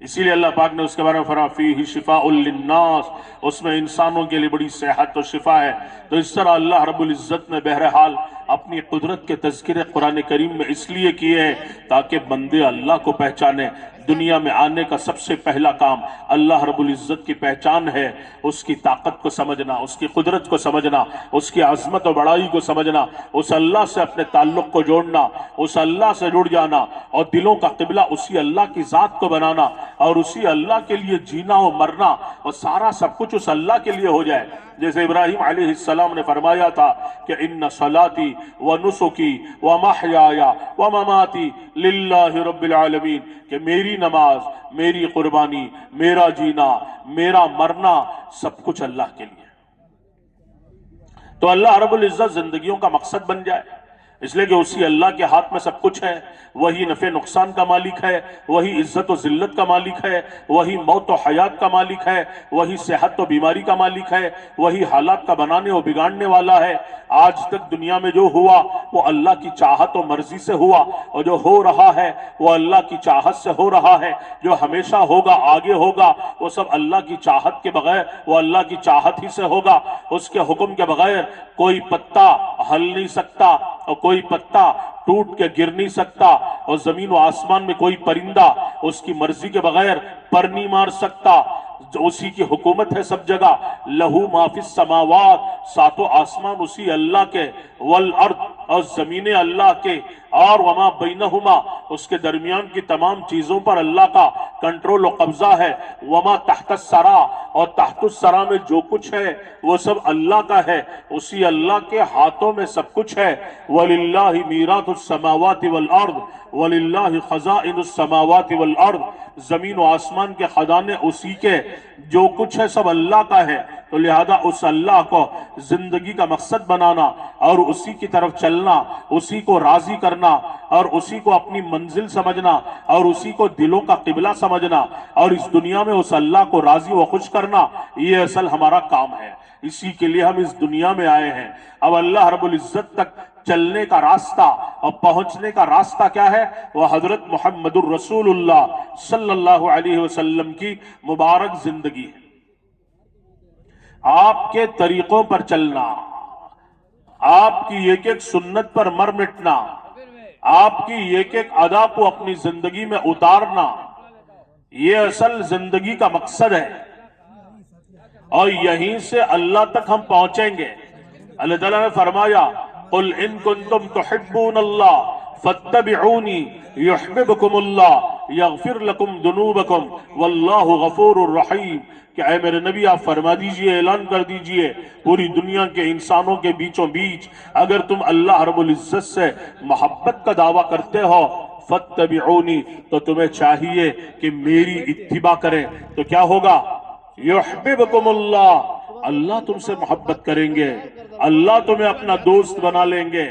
اسی لیے اللہ پاک نے اس کے بارے میں فرمایا فیہ شفاء للناس، اس میں انسانوں کے لیے بڑی صحت و شفا ہے. تو اس طرح اللہ رب العزت نے بہرحال اپنی قدرت کے تذکرے قرآن کریم میں اس لیے کیے ہیں تاکہ بندے اللہ کو پہچانے. دنیا میں آنے کا سب سے پہلا کام اللہ رب العزت کی پہچان ہے، اس کی طاقت کو سمجھنا، اس کی قدرت کو سمجھنا، اس کی عظمت و بڑائی کو سمجھنا، اس اللہ سے اپنے تعلق کو جوڑنا، اس اللہ سے جڑ جانا اور دلوں کا قبلہ اسی اللہ کی ذات کو بنانا اور اسی اللہ کے لیے جینا و مرنا اور سارا سب کچھ اس اللہ کے لیے ہو جائے. جیسے ابراہیم علیہ السلام نے فرمایا تھا کہ ان صلاتی و نسکی و محیایا و مماتی للہ رب العالمین، کہ میری نماز، میری قربانی، میرا جینا، میرا مرنا سب کچھ اللہ کے لیے. تو اللہ رب العزت زندگیوں کا مقصد بن جائے، اس لیے کہ اسی اللہ کے ہاتھ میں سب کچھ ہے. وہی نفع نقصان کا مالک ہے، وہی عزت و ذلت کا مالک ہے، وہی موت و حیات کا مالک ہے، وہی صحت و بیماری کا مالک ہے، وہی حالات کا بنانے و بگاڑنے والا ہے. آج تک دنیا میں جو ہوا وہ اللہ کی چاہت و مرضی سے ہوا، اور جو ہو رہا ہے وہ اللہ کی چاہت سے ہو رہا ہے. جو ہمیشہ ہوگا، آگے ہوگا، وہ سب اللہ کی چاہت کے بغیر، وہ اللہ کی چاہت ہی سے ہوگا. اس کے حکم کے بغیر کوئی پتا ہل نہیں سکتا اور کوئی پتا ٹوٹ کے گر نہیں سکتا، اور زمین و آسمان میں کوئی پرندہ اس کی مرضی کے بغیر پر نہیں مار سکتا. جو اسی کی حکومت ہے سب جگہ. لہو ما فی السماوات، ساتوں آسمان اسی اللہ کے، والارض اور زمینیں اللہ کے، اور وما بینہما اس کے درمیان کی تمام چیزوں پر اللہ کا کنٹرول و قبضہ ہے، وما تحت الثری اور تحت الثری میں جو کچھ ہے وہ سب اللہ کا ہے، اسی اللہ کے ہاتھوں میں سب کچھ ہے۔ وَلِلَّهِ مِيرَاثُ السَّمَاوَاتِ وَالْأَرْضِ وَلِلَّهِ خَزَائِنُ السَّمَاوَاتِ وَالْأَرْضِ، زمین و آسمان کے خزانے اسی کے، جو کچھ ہے سب اللہ کا ہے، تو لہذا اس اللہ کو زندگی کا مقصد بنانا اور اسی کی طرف چلنا، اسی کو راضی کرنا اور اسی کو اپنی منزل سمجھنا اور اسی کو دلوں کا قبلہ سمجھنا اور اس دنیا میں اس اللہ کو راضی و خوش کرنا، یہ اصل ہمارا کام ہے، اسی کے لیے ہم اس دنیا میں آئے ہیں۔ اب اللہ رب العزت تک چلنے کا راستہ اور پہنچنے کا راستہ کیا ہے؟ وہ حضرت محمد الرسول اللہ صلی اللہ علیہ وسلم کی مبارک زندگی ہے۔ آپ کے طریقوں پر چلنا، آپ کی ایک ایک سنت پر مر مٹنا، آپ کی ایک ایک ادا کو اپنی زندگی میں اتارنا، یہ اصل زندگی کا مقصد ہے، اور یہیں سے اللہ تک ہم پہنچیں گے۔ اللہ تعالیٰ نے فرمایا قل ان کنتم تحبون اللہ فاتبعونی یحببکم اللہ یغفر لکم ذنوبکم واللہ غفور الرحیم، کہ اے میرے نبی آپ فرما دیجئے، اعلان کر دیجئے پوری دنیا کے انسانوں کے بیچوں بیچ، اگر تم اللہ رب العزت سے محبت کا دعویٰ کرتے ہو فاتبعونی، تو تمہیں چاہیے کہ میری اتباع کریں، تو کیا ہوگا؟ یحببکم اللہ، اللہ تم سے محبت کریں گے، اللہ تمہیں اپنا دوست بنا لیں گے،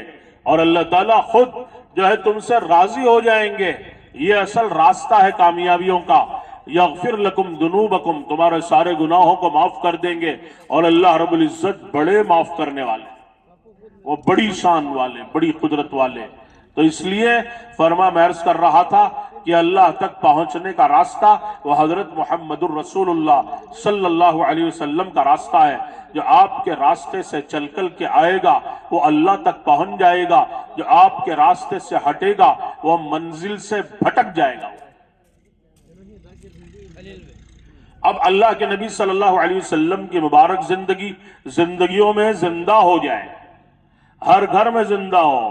اور اللہ تعالیٰ خود جو ہے تم سے راضی ہو جائیں گے۔ یہ اصل راستہ ہے کامیابیوں کا۔ یغفر لکم ذنوبکم، تمہارے سارے گناہوں کو معاف کر دیں گے، اور اللہ رب العزت بڑے معاف کرنے والے، وہ بڑی شان والے، بڑی قدرت والے۔ تو اس لیے فرما میں عرض کر رہا تھا کہ اللہ تک پہنچنے کا راستہ وہ حضرت محمد الرسول اللہ صلی اللہ علیہ وسلم کا راستہ ہے۔ جو آپ کے راستے سے چل کر کے آئے گا وہ اللہ تک پہنچ جائے گا، جو آپ کے راستے سے ہٹے گا وہ منزل سے بھٹک جائے گا۔ اب اللہ کے نبی صلی اللہ علیہ وسلم کی مبارک زندگیوں میں زندہ ہو جائے، ہر گھر میں زندہ ہو،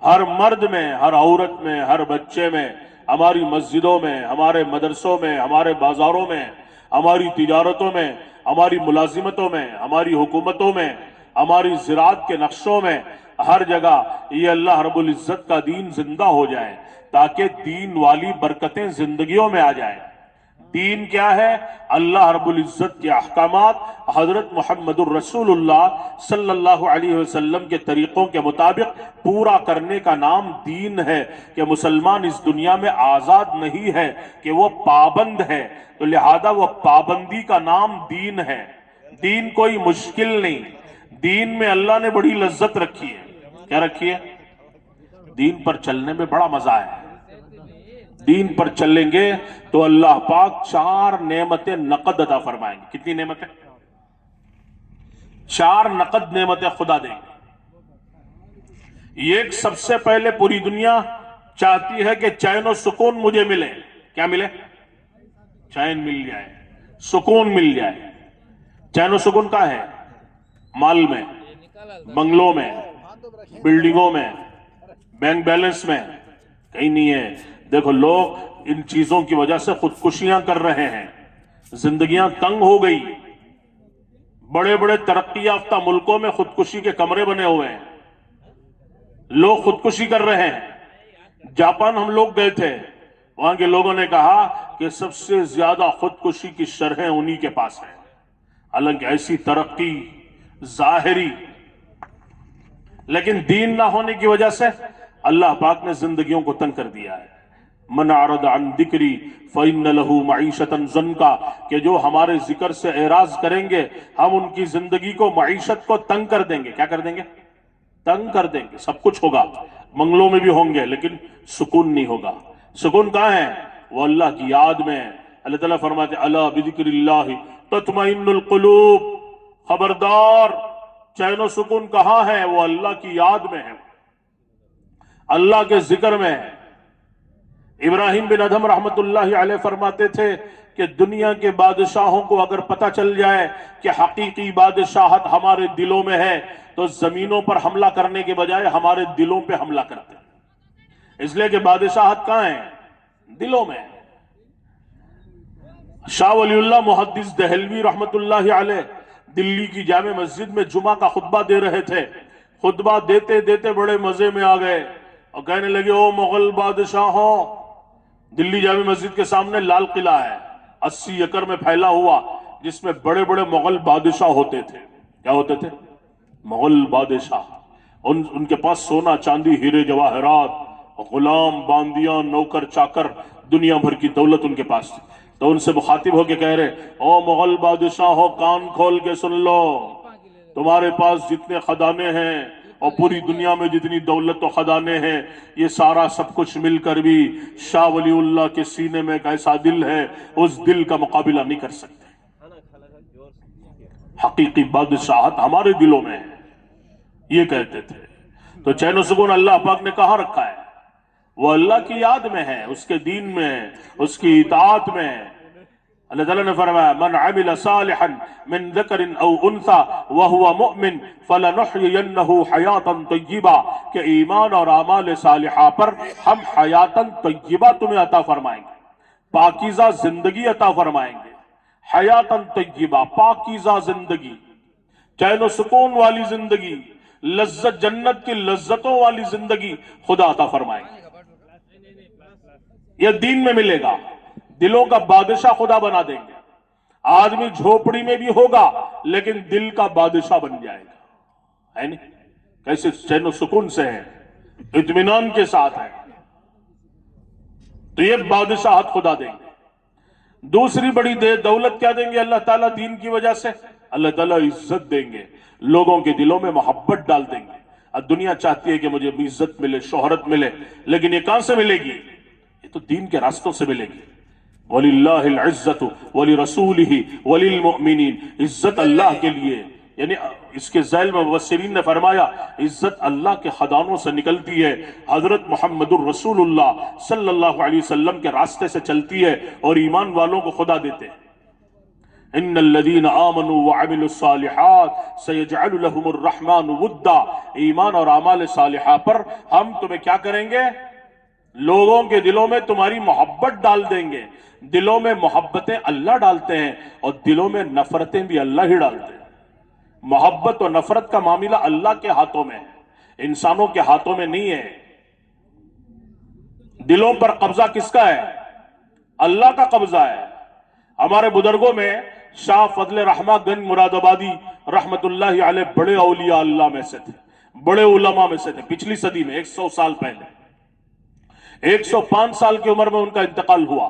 ہر مرد میں، ہر عورت میں، ہر بچے میں، ہماری مسجدوں میں، ہمارے مدرسوں میں، ہمارے بازاروں میں، ہماری تجارتوں میں، ہماری ملازمتوں میں، ہماری حکومتوں میں، ہماری زراعت کے نقشوں میں، ہر جگہ یہ اللہ رب العزت کا دین زندہ ہو جائے، تاکہ دین والی برکتیں زندگیوں میں آ جائیں۔ دین کیا ہے؟ اللہ رب العزت کے احکامات حضرت محمد الرسول اللہ صلی اللہ علیہ وسلم کے طریقوں کے مطابق پورا کرنے کا نام دین ہے، کہ مسلمان اس دنیا میں آزاد نہیں ہے کہ وہ پابند ہے، تو لہذا وہ پابندی کا نام دین ہے۔ دین کوئی مشکل نہیں، دین میں اللہ نے بڑی لذت رکھی ہے۔ کیا رکھی ہے؟ دین پر چلنے میں بڑا مزہ ہے۔ دین پر چلیں گے تو اللہ پاک 4 نعمتیں نقد عطا فرمائیں گے۔ کتنی نعمتیں؟ 4 نقد نعمتیں خدا دیں گے۔ ایک سب سے پہلے پوری دنیا چاہتی ہے کہ چین و سکون مجھے ملے۔ کیا ملے؟ چین مل جائے، سکون مل جائے۔ چین و سکون کا ہے؟ مال میں، بنگلوں میں، بلڈنگوں میں، بینک بیلنس میں، کہیں نہیں ہے۔ دیکھو لوگ ان چیزوں کی وجہ سے خودکشیاں کر رہے ہیں، زندگیاں تنگ ہو گئی، بڑے بڑے ترقی یافتہ ملکوں میں خودکشی کے کمرے بنے ہوئے ہیں، لوگ خودکشی کر رہے ہیں۔ جاپان ہم لوگ گئے تھے، وہاں کے لوگوں نے کہا کہ سب سے زیادہ خودکشی کی شرحیں انہی کے پاس ہیں، حالانکہ ایسی ترقی ظاہری، لیکن دین نہ ہونے کی وجہ سے اللہ پاک نے زندگیوں کو تنگ کر دیا ہے۔ من اعرض عن ذکری فإن له معیشتا ضنکا، کہ جو ہمارے ذکر سے اعراض کریں گے ہم ان کی زندگی کو، معیشت کو تنگ کر دیں گے۔ کیا کر دیں گے؟ تنگ کر دیں گے۔ سب کچھ ہوگا، منگلوں میں بھی ہوں گے، لیکن سکون نہیں ہوگا۔ سکون کہاں ہے؟ وہ اللہ کی یاد میں۔ اللہ تعالیٰ فرماتے الا بذکر اللہ تطمئن القلوب، خبردار چین و سکون کہاں ہے؟ وہ اللہ کی یاد میں ہے، اللہ کے ذکر میں ہے۔ ابراہیم بن ادھم رحمت اللہ علیہ فرماتے تھے کہ دنیا کے بادشاہوں کو اگر پتہ چل جائے کہ حقیقی بادشاہت ہمارے دلوں میں ہے تو زمینوں پر حملہ کرنے کے بجائے ہمارے دلوں پہ حملہ کرتے ہیں، اس لیے کہ بادشاہت کہاں ہے؟ دلوں میں۔ شاہ ولی اللہ محدث دہلوی رحمت اللہ علیہ دلی کی جامع مسجد میں جمعہ کا خطبہ دے رہے تھے، خطبہ دیتے دیتے بڑے مزے میں آ گئے اور کہنے لگے او مغل بادشاہوں، دلی جامع مسجد کے سامنے لال قلعہ ہے 80 ایکڑ میں پھیلا ہوا، جس میں بڑے بڑے مغل بادشاہ ہوتے تھے۔ کیا ہوتے تھے؟ مغل بادشاہ۔ ان کے پاس سونا چاندی ہیرے جواہرات، غلام باندیاں نوکر چاکر، دنیا بھر کی دولت ان کے پاس تھی۔ تو ان سے مخاطب ہو کے کہہ رہے او مغل بادشاہوں، کان کھول کے سن لو، تمہارے پاس جتنے خزانے ہیں اور پوری دنیا میں جتنی دولت و خزانے ہیں، یہ سارا سب کچھ مل کر بھی شاہ ولی اللہ کے سینے میں ایک ایسا دل ہے، اس دل کا مقابلہ نہیں کر سکتے۔ حقیقی بادشاہت ہمارے دلوں میں ہے، یہ کہتے تھے۔ تو چین و سکون اللہ پاک نے کہاں رکھا ہے؟ وہ اللہ کی یاد میں ہے، اس کے دین میں ہے، اس کی اطاعت میں ہے۔ اللہ تعالیٰ نے فرمایا من عمل صالحا من ذکر او انثى وهو مؤمن فلنحيينه حیاتا طیبہ، کہ ایمان اور اعمال صالحہ پر ہم حیاتا طیبہ تمہیں عطا فرمائیں گے، پاکیزہ زندگی عطا فرمائیں گے۔ حیاتا طیبہ، پاکیزہ زندگی، چین و سکون والی زندگی، لذت، جنت کی لذتوں والی زندگی خدا عطا فرمائیں گے۔ یہ دین میں ملے گا، دلوں کا بادشاہ خدا بنا دیں گے۔ آدمی جھوپڑی میں بھی ہوگا لیکن دل کا بادشاہ بن جائے گا، ہے نہیں؟ کیسے چین و سکون سے ہے، اطمینان کے ساتھ ہے، تو یہ بادشاہت خدا دیں گے۔ دوسری بڑی دولت کیا دیں گے اللہ تعالیٰ دین کی وجہ سے؟ اللہ تعالیٰ عزت دیں گے، لوگوں کے دلوں میں محبت ڈال دیں گے۔ اب دنیا چاہتی ہے کہ مجھے عزت ملے، شہرت ملے، لیکن یہ کہاں سے ملے گی؟ یہ تو دین کے راستوں سے ملے گی۔ وَلِلَّهِ الْعِزَّةُ وَلِرَسُولِهِ وَلِلْمُؤْمِنِينَ، عزت اللہ کے لیے، یعنی اس کے ذیل میں مفسرین نے فرمایا عزت اللہ کے خزانوں سے نکلتی ہے، حضرت محمد الرسول اللہ صلی اللہ علیہ وسلم کے راستے سے چلتی ہے اور ایمان والوں کو خدا دیتے ہیں۔ ان الذين آمنوا وعملوا الصالحات سيجعل لهم الرحمن ودا، ایمان اور اعمال صالحہ پر ہم تمہیں کیا کریں گے؟ لوگوں کے دلوں میں تمہاری محبت ڈال دیں گے۔ دلوں میں محبتیں اللہ ڈالتے ہیں اور دلوں میں نفرتیں بھی اللہ ہی ڈالتے ہیں۔ محبت اور نفرت کا معاملہ اللہ کے ہاتھوں میں ہے، انسانوں کے ہاتھوں میں نہیں ہے۔ دلوں پر قبضہ کس کا ہے؟ اللہ کا قبضہ ہے۔ ہمارے بزرگوں میں شاہ فضل رحمہ گنج مراد آبادی رحمت اللہ علیہ بڑے اولیاء اللہ میں سے تھے، بڑے علماء میں سے تھے، پچھلی صدی میں 100 سال پہلے۔ 105 سال کی عمر میں ان کا انتقال ہوا۔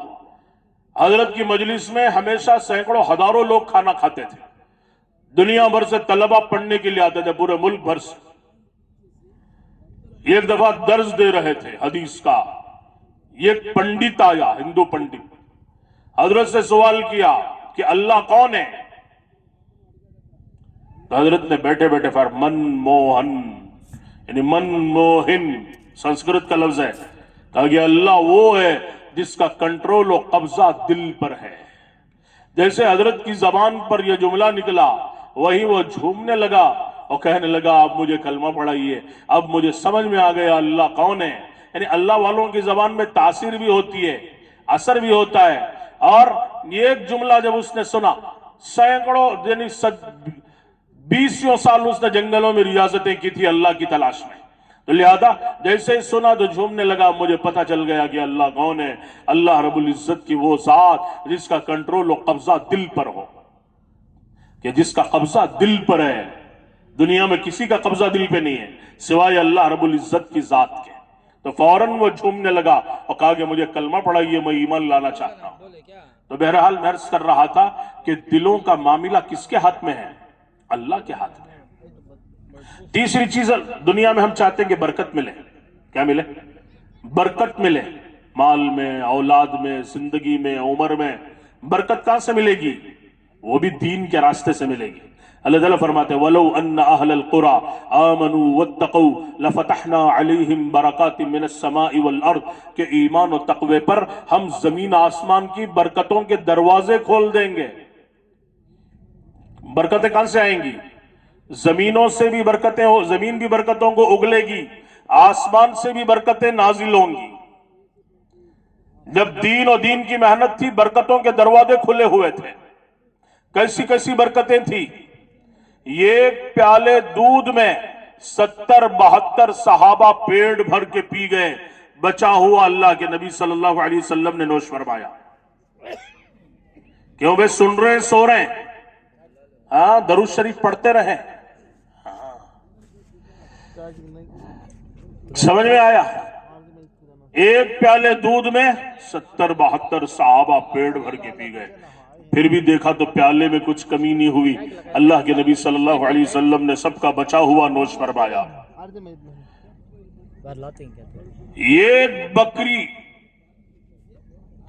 حضرت کی مجلس میں ہمیشہ سینکڑوں ہزاروں لوگ کھانا کھاتے تھے، دنیا بھر سے طلبہ پڑھنے کے لیے آتے تھے، پورے ملک بھر سے۔ ایک دفعہ درس دے رہے تھے حدیث کا، ایک پنڈت آیا، ہندو پنڈت، حضرت سے سوال کیا کہ اللہ کون ہے؟ تو حضرت نے بیٹھے بیٹھے فرمایا من موہن، یعنی من موہن سنسکرت کا لفظ ہے، کہا کہ اللہ وہ ہے جس کا کنٹرول و قبضہ دل پر ہے۔ جیسے حضرت کی زبان پر یہ جملہ نکلا، وہی وہ جھومنے لگا اور کہنے لگا اب مجھے کلمہ پڑھائیے، اب مجھے سمجھ میں آ گیا اللہ کون ہے۔ یعنی اللہ والوں کی زبان میں تاثیر بھی ہوتی ہے، اثر بھی ہوتا ہے۔ اور یہ ایک جملہ جب اس نے سنا، سینکڑوں یعنی 20 سال اس نے جنگلوں میں ریاضتیں کی تھی اللہ کی تلاش میں، تو لہذا جیسے ہی سنا تو جھومنے لگا۔ مجھے پتا چل گیا کہ اللہ کون ہے، اللہ رب العزت کی وہ ذات جس کا کنٹرول و قبضہ دل پر ہو، کہ جس کا قبضہ دل پر ہے۔ دنیا میں کسی کا قبضہ دل پہ نہیں ہے سوائے اللہ رب العزت کی ذات کے۔ تو فوراً وہ جھومنے لگا اور کہا کہ مجھے کلمہ پڑھائیے، میں ایمان لانا چاہتا ہوں۔ تو بہرحال میں عرض کر رہا تھا کہ دلوں کا معاملہ کس کے ہاتھ میں ہے؟ اللہ کے ہاتھ میں ہے۔ تیسری چیز دنیا میں ہم چاہتے ہیں کہ برکت ملے۔ کیا ملے؟ برکت ملے، مال میں، اولاد میں، زندگی میں، عمر میں۔ برکت کہاں سے ملے گی؟ وہ بھی دین کے راستے سے ملے گی۔ اللہ تعالیٰ فرماتے ہیں وَلَوْ أَنَّ أَهْلَ الْقُرَىٰ آمَنُوا وَاتَّقَوْا لَفَتَحْنَا عَلَيْهِمْ بَرَكَاتٍ مِّنَ السَّمَاءِ وَالْأَرْضِ کہ ایمان و تقوی پر ہم زمین آسمان کی برکتوں کے دروازے کھول دیں گے۔ برکتیں کہاں سے آئیں گی؟ زمینوں سے بھی برکتیں ہو، زمین بھی برکتوں کو اگلے گی، آسمان سے بھی برکتیں نازل ہوں گی۔ جب دین اور دین کی محنت تھی برکتوں کے دروازے کھلے ہوئے تھے۔ کیسی کیسی برکتیں تھی؟ ایک پیالے دودھ میں 70-72 صحابہ پیٹ بھر کے پی گئے، بچا ہوا اللہ کے نبی صلی اللہ علیہ وسلم نے نوش فرمایا۔ کیوں بھائی سن رہے ہیں سو رہے ہیں؟ ہاں درود شریف پڑھتے رہیں۔ سمجھ میں آیا؟ ایک پیالے دودھ میں 70-72 صحابہ پیٹ بھر کے پی گئے، پھر بھی دیکھا تو پیالے میں کچھ کمی نہیں ہوئی۔ اللہ کے نبی صلی اللہ علیہ وسلم نے سب کا بچا ہوا نوش فرمایا۔ ایک بکری،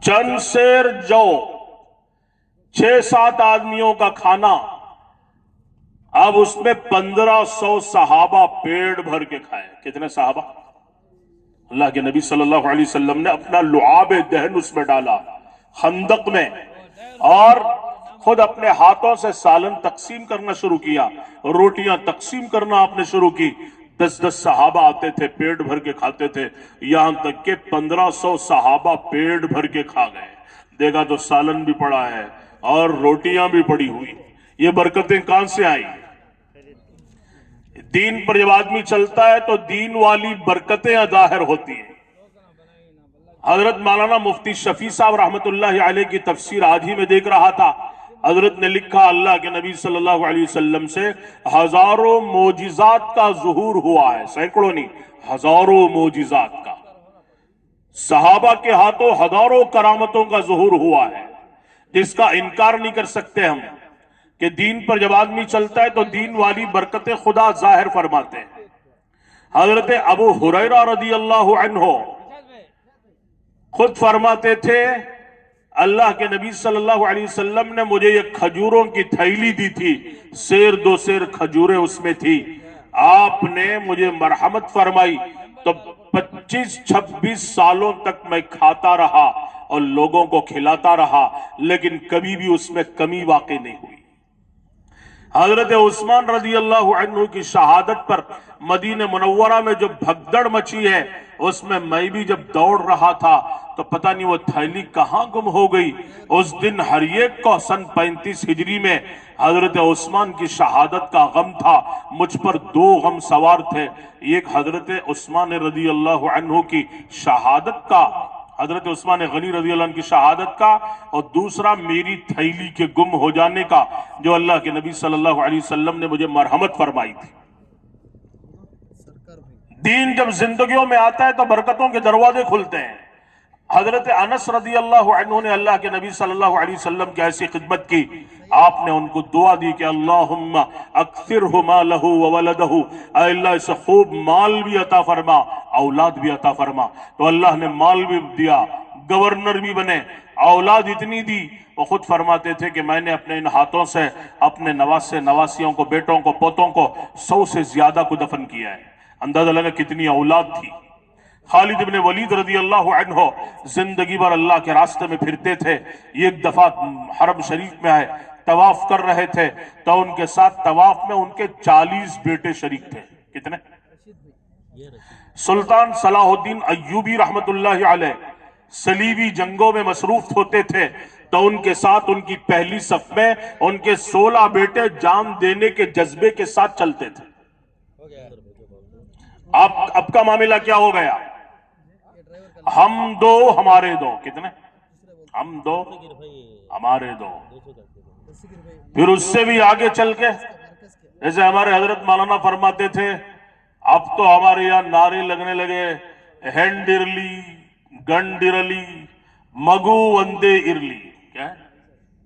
چند سیر جو، 6-7 آدمیوں کا کھانا، اب اس میں 1500 صحابہ پیٹ بھر کے کھائے۔ کتنے صحابہ؟ اللہ کے نبی صلی اللہ علیہ وسلم نے اپنا لعاب دہن اس میں ڈالا خندق میں، اور خود اپنے ہاتھوں سے سالن تقسیم کرنا شروع کیا، روٹیاں تقسیم کرنا آپ نے شروع کی۔ 10-10 صحابہ آتے تھے، پیٹ بھر کے کھاتے تھے، یہاں تک کہ 1500 صحابہ پیٹ بھر کے کھا گئے۔ دیکھا تو سالن بھی پڑا ہے اور روٹیاں بھی پڑی ہوئی۔ یہ برکتیں کہاں سے آئیں؟ دین پر جب آدمی چلتا ہے تو دین والی برکتیں ظاہر ہوتی ہیں۔ حضرت مولانا مفتی شفیع صاحب رحمت اللہ علیہ کی تفسیر آج ہی میں دیکھ رہا تھا، حضرت نے لکھا اللہ کے نبی صلی اللہ علیہ وسلم سے ہزاروں معجزات کا ظہور ہوا ہے، سینکڑوں نہیں، ہزاروں معجزات کا۔ صحابہ کے ہاتھوں ہزاروں کرامتوں کا ظہور ہوا ہے، جس کا انکار نہیں کر سکتے ہم کہ دین پر جب آدمی چلتا ہے تو دین والی برکتیں خدا ظاہر فرماتے ہیں۔ حضرت ابو ہریرہ رضی اللہ عنہ خود فرماتے تھے اللہ کے نبی صلی اللہ علیہ وسلم نے مجھے یہ کھجوروں کی تھیلی دی تھی، 2 سیر کھجوریں اس میں تھی، آپ نے مجھے مرحمت فرمائی تو 25-26 سالوں تک میں کھاتا رہا اور لوگوں کو کھلاتا رہا، لیکن کبھی بھی اس میں کمی واقع نہیں ہوئی۔ حضرت عثمان رضی اللہ عنہ کی شہادت پر مدینہ منورہ میں جو بھگدڑ مچی ہے، اس میں بھی جب دوڑ رہا تھا تو پتہ نہیں وہ تھیلی کہاں گم ہو گئی۔ اس دن ہر ایک کو سن 35 ہجری میں حضرت عثمان کی شہادت کا غم تھا۔ مجھ پر 2 غم سوار تھے، ایک حضرت عثمان رضی اللہ عنہ کی شہادت کا، حضرت عثمان غنی رضی اللہ عنہ کی شہادت کا، اور دوسرا میری تھیلی کے گم ہو جانے کا، جو اللہ کے نبی صلی اللہ علیہ وسلم نے مجھے مرحمت فرمائی تھی۔ دین جب زندگیوں میں آتا ہے تو برکتوں کے دروازے کھلتے ہیں۔ حضرت انس رضی اللہ عنہ نے اللہ کے نبی صلی اللہ علیہ وسلم کی ایسی خدمت کی، آپ نے ان کو دعا دی کہ اللہم اکثرہ مالہ وولدہ، اے اللہ اسے خوب مال بھی عطا فرما، اولاد بھی عطا فرما۔ تو اللہ نے مال بھی دیا، گورنر بھی بنے، اولاد اتنی دی۔ وہ خود فرماتے تھے کہ میں نے اپنے ان ہاتھوں سے اپنے نواسے نواسیوں کو، بیٹوں کو، پوتوں کو 100 سے زیادہ کو دفن کیا ہے۔ اندازہ لگا کتنی اولاد تھی۔ خالد بن ولید رضی اللہ عنہ زندگی بھر اللہ کے راستے میں پھرتے تھے، ایک دفعہ حرم شریف میں آئے، طواف کر رہے تھے تو ان کے ساتھ طواف میں ان کے 40 بیٹے شریک تھے۔ کتنے؟ سلطان صلاح الدین ایوبی رحمت اللہ علیہ صلیبی جنگوں میں مصروف ہوتے تھے تو ان کے ساتھ ان کی پہلی صف میں ان کے 16 بیٹے جان دینے کے جذبے کے ساتھ چلتے تھے۔ اب کا معاملہ کیا ہو گیا؟ ہم 2 ہمارے 2، کتنے؟ ہم 2 ہمارے 2۔ پھر اس سے بھی آگے چل کے جیسے ہمارے حضرت مولانا فرماتے تھے، اب تو ہمارے یہاں نعرے لگنے لگے، ہینڈرلی گنڈرلی مگو وندے ارلی، کیا ہے؟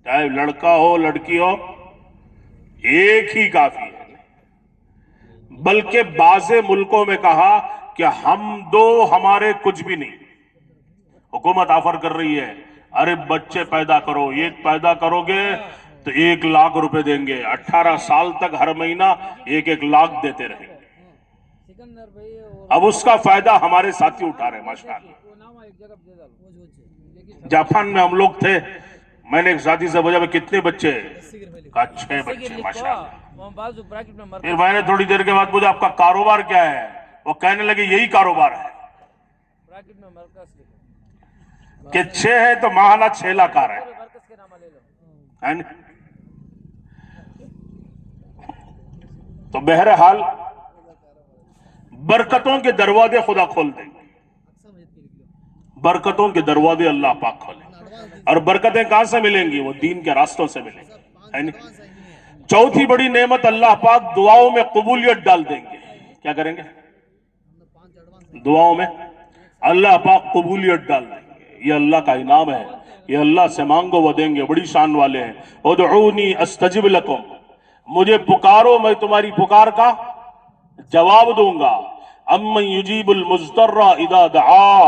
چاہے لڑکا ہو لڑکی ہو ایک ہی کافی ہے۔ بلکہ بعض ملکوں میں کہا کہ ہم 2 ہمارے کچھ بھی نہیں۔ حکومت آفر کر رہی ہے، ارے بچے پیدا کرو، ایک پیدا کرو گے تو 1,00,000 روپے دیں گے، 18 سال تک ہر مہینہ 1,00,000 دیتے رہیں گے۔ اب اس کا فائدہ ہمارے ساتھی اٹھا رہے ہیں ماشاءاللہ۔ جاپان میں ہم لوگ تھے، میں نے ایک ساتھی سے پوچھا کتنے بچے؟ کہا 6 بچے ماشاءاللہ۔ پھر میں نے تھوڑی دیر کے بعد پوچھا آپ کا کاروبار کیا ہے؟ وہ کہنے لگے یہی کاروبار ہے کہ 6 ہے تو ماہانہ 6 لاکھ آ رہا ہے۔ تو بہرحال برکتوں کے دروازے خدا کھول دیں گے، برکتوں کے دروازے اللہ پاک کھولیں، اور برکتیں کہاں سے ملیں گی؟ وہ دین کے راستوں سے ملیں گی۔ چوتھی بڑی نعمت اللہ پاک دعاؤں میں قبولیت ڈال دیں گے۔ کیا کریں گے؟ دعاؤں میں اللہ پاک قبولیت ڈال دیں گے۔ یہ اللہ کا انعام ہے، یہ اللہ سے مانگو وہ دیں گے، بڑی شان والے ہیں۔ ادعونی استجب لکم، مجھے پکارو میں تمہاری پکار کا جواب دوں گا۔ امن یجیب المضطر اذا دعا،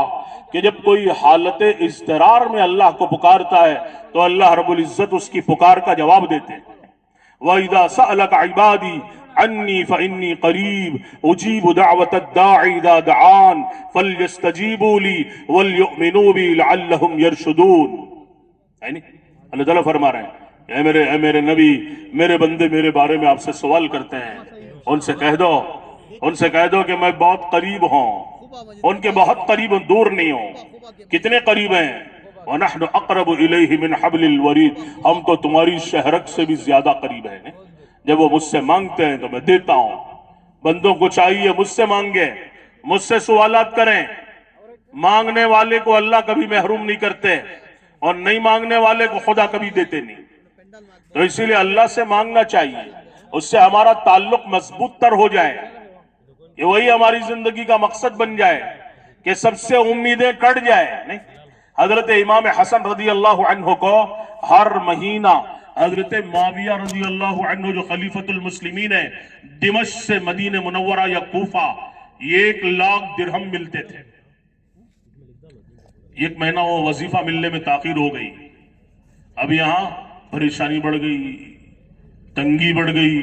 کہ جب کوئی حالت اضطرار میں اللہ کو پکارتا ہے تو اللہ رب العزت اس کی پکار کا جواب دیتے ہیں۔ وَإِذَا سَأَلَكَ عِبَادِي عَنِّي فَإِنِّي قَرِيبٌ أُجِيبُ دَعْوَةَ الدَّاعِ إِذَا دَعَانِ فَلْيَسْتَجِيبُوا لِي وَلْيُؤْمِنُوا بِي لَعَلَّهُمْ يَرْشُدُونَ۔ یعنی اللہ تعالیٰ فرما رہے ہیں اے میرے نبی، میرے بندے میرے بارے میں آپ سے سوال کرتے ہیں، ان سے کہہ دو کہ میں بہت قریب ہوں، ان کے بہت قریب ہوں، دور نہیں ہوں۔ کتنے قریب ہیں؟ وَنَحْنُ أَقْرَبُ إِلَيْهِ مِنْ حَبْلِ الْوَرِيدِ، ہم تو تمہاری شہرک سے بھی زیادہ قریب ہیں۔ جب وہ مجھ سے مانگتے ہیں تو میں دیتا ہوں۔ بندوں کو چاہیے مجھ سے مانگے، مجھ سے سوالات کریں۔ مانگنے والے کو اللہ کبھی محروم نہیں کرتے، اور نہیں مانگنے والے کو خدا کبھی دیتے نہیں۔ تو اسی لیے اللہ سے مانگنا چاہیے، اس سے ہمارا تعلق مضبوط تر ہو جائے، یہ وہی ہماری زندگی کا مقصد بن جائے کہ سب سے امیدیں کٹ جائے۔ نہیں، حضرت امام حسن رضی اللہ عنہ کو ہر مہینہ حضرت معاویہ رضی اللہ عنہ جو خلیفۃ المسلمین ہیں، دمشق سے مدینہ منورہ یا کوفہ 1,00,000 درہم ملتے تھے۔ ایک مہینہ وہ وظیفہ ملنے میں تاخیر ہو گئی، اب یہاں پریشانی بڑھ گئی، تنگی بڑھ گئی،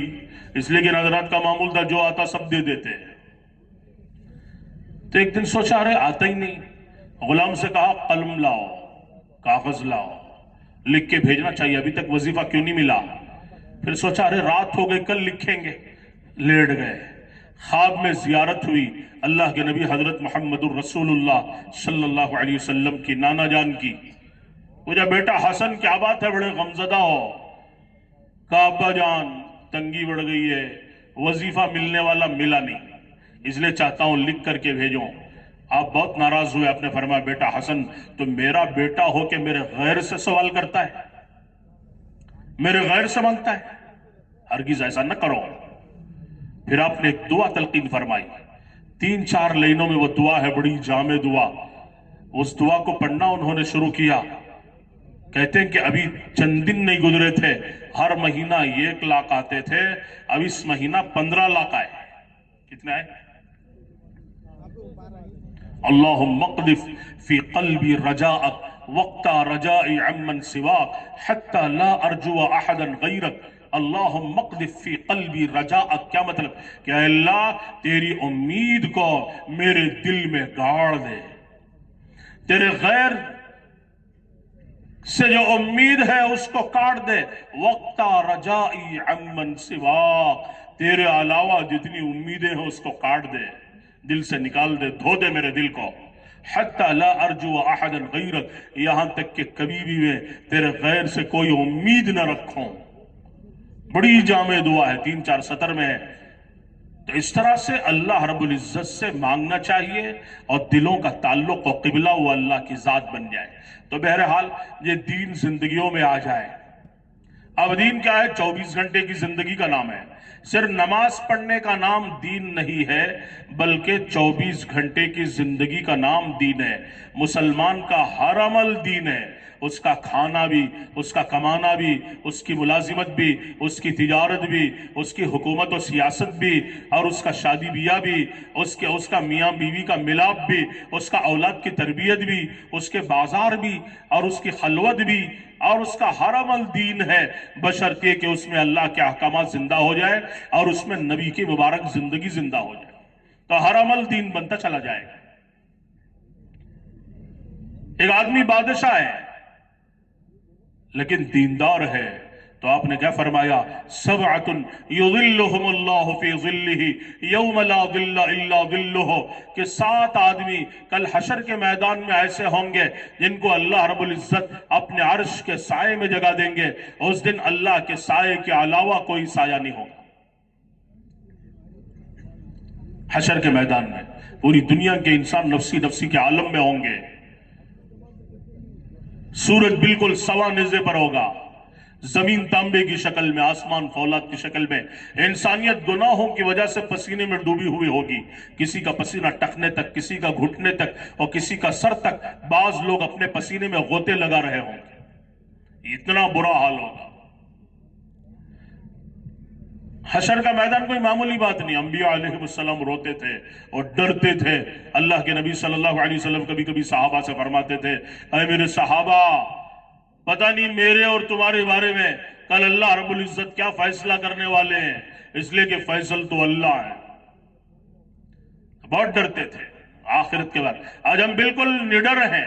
اس لیے کہ حضرات کا معمول تھا جو آتا سب دے دیتے ہیں۔ تو ایک دن سوچا رہے آتا ہی نہیں، غلام سے کہا قلم لاؤ، کاغذ لاؤ، لکھ کے بھیجنا چاہیے، ابھی تک وظیفہ کیوں نہیں ملا؟ پھر سوچا رہے رات ہو گئی کل لکھیں گے، لیٹ گئے۔ خواب میں زیارت ہوئی اللہ کے نبی حضرت محمد الرسول اللہ صلی اللہ علیہ وسلم کی نانا جان کی۔ پوچھا بیٹا حسن کیا بات ہے بڑے غمزدہ ہو؟ کہا ابا جان تنگی بڑھ گئی ہے، وظیفہ ملنے والا ملا نہیں، اس لیے چاہتا ہوں لکھ کر کے بھیجوں۔ آپ بہت ناراض ہوئے، آپ نے فرمایا بیٹا حسن تو میرا بیٹا ہو کہ میرے غیر سے سوال کرتا ہے، میرے غیر سے مانگتا ہے، ہرگز ایسا نہ کرو۔ پھر آپ نے ایک دعا تلقین فرمائی، 3-4 لائنوں میں وہ دعا ہے، بڑی جامع دعا۔ اس دعا کو پڑھنا انہوں نے شروع کیا۔ کہتے ہیں کہ ابھی چند دن نہیں گزرے تھے، ہر مہینہ 1,00,000 آتے تھے، اب اس مہینہ 15,00,000 آئے۔ کتنے آئے؟ اللہم اقذف فی قلبی رجاءک وقت رجائی عمن سواک حتی لا ارجو احدا غیرک۔ اللہم اقذف فی قلبی رجاءک، کیا مطلب؟ کہ اے اللہ تیری امید کو میرے دل میں گاڑ دے، تیرے غیر سے جو امید ہے اس کو کاٹ دے۔ وقت رجائی عمن سواک، تیرے علاوہ جتنی امیدیں ہیں اس کو کاٹ دے، دل سے نکال دے، دھو دے میرے دل کو۔ حتی لا ارجو احدا غیرک، یہاں تک کہ کبھی بھی میں تیرے غیر سے کوئی امید نہ رکھوں۔ بڑی جامع دعا ہے، 3-4 سطر میں ہے۔ تو اس طرح سے اللہ رب العزت سے مانگنا چاہیے اور دلوں کا تعلق و قبلہ وہ اللہ کی ذات بن جائے۔ تو بہرحال یہ دین زندگیوں میں آ جائے۔ اب دین کیا ہے؟ 24 گھنٹے کی زندگی کا نام ہے، صرف نماز پڑھنے کا نام دین نہیں ہے، بلکہ 24 گھنٹے کی زندگی کا نام دین ہے۔ مسلمان کا ہر عمل دین ہے، اس کا کھانا بھی، اس کا کمانا بھی، اس کی ملازمت بھی، اس کی تجارت بھی، اس کی حکومت و سیاست بھی، اور اس کا شادی بیاہ بھی، اس کا میاں بیوی کا ملاپ بھی، اس کا اولاد کی تربیت بھی، اس کے بازار بھی، اور اس کی خلوت بھی، اور اس کا ہر عمل دین ہے، بشرطے کہ اس میں اللہ کے احکامات زندہ ہو جائے اور اس میں نبی کی مبارک زندگی زندہ ہو جائے، تو ہر عمل دین بنتا چلا جائے گا۔ ایک آدمی بادشاہ ہے لیکن دیندار ہے، تو آپ نے کیا فرمایا؟ سبعۃ یظلھم اللہ فی ظلہ یوم لا ظل الا ظلہ، کہ 7 آدمی کل حشر کے میدان میں ایسے ہوں گے جن کو اللہ رب العزت اپنے عرش کے سائے میں جگہ دیں گے، اس دن اللہ کے سائے کے علاوہ کوئی سایہ نہیں ہوگا۔ حشر کے میدان میں پوری دنیا کے انسان نفسی نفسی کے عالم میں ہوں گے، سورج بالکل سوا نیزے پر ہوگا، زمین تانبے کی شکل میں، آسمان فولاد کی شکل میں، انسانیت گناہوں کی وجہ سے پسینے میں ڈوبی ہوئی ہوگی، کسی کا پسینہ ٹخنے تک، کسی کا گھٹنے تک، اور کسی کا سر تک، بعض لوگ اپنے پسینے میں غوطے لگا رہے ہوں گے، اتنا برا حال ہوگا۔ حشر کا میدان کوئی معمولی بات نہیں، انبیاء علیہ السلام روتے تھے اور ڈرتے تھے۔ اللہ کے نبی صلی اللہ علیہ وسلم کبھی کبھی صحابہ سے فرماتے تھے، اے میرے صحابہ، پتہ نہیں میرے اور تمہارے بارے میں کل اللہ رب العزت کیا فیصلہ کرنے والے ہیں، اس لیے کہ فیصل تو اللہ ہے۔ بہت ڈرتے تھے آخرت کے بعد۔ آج ہم بالکل نڈر ہیں،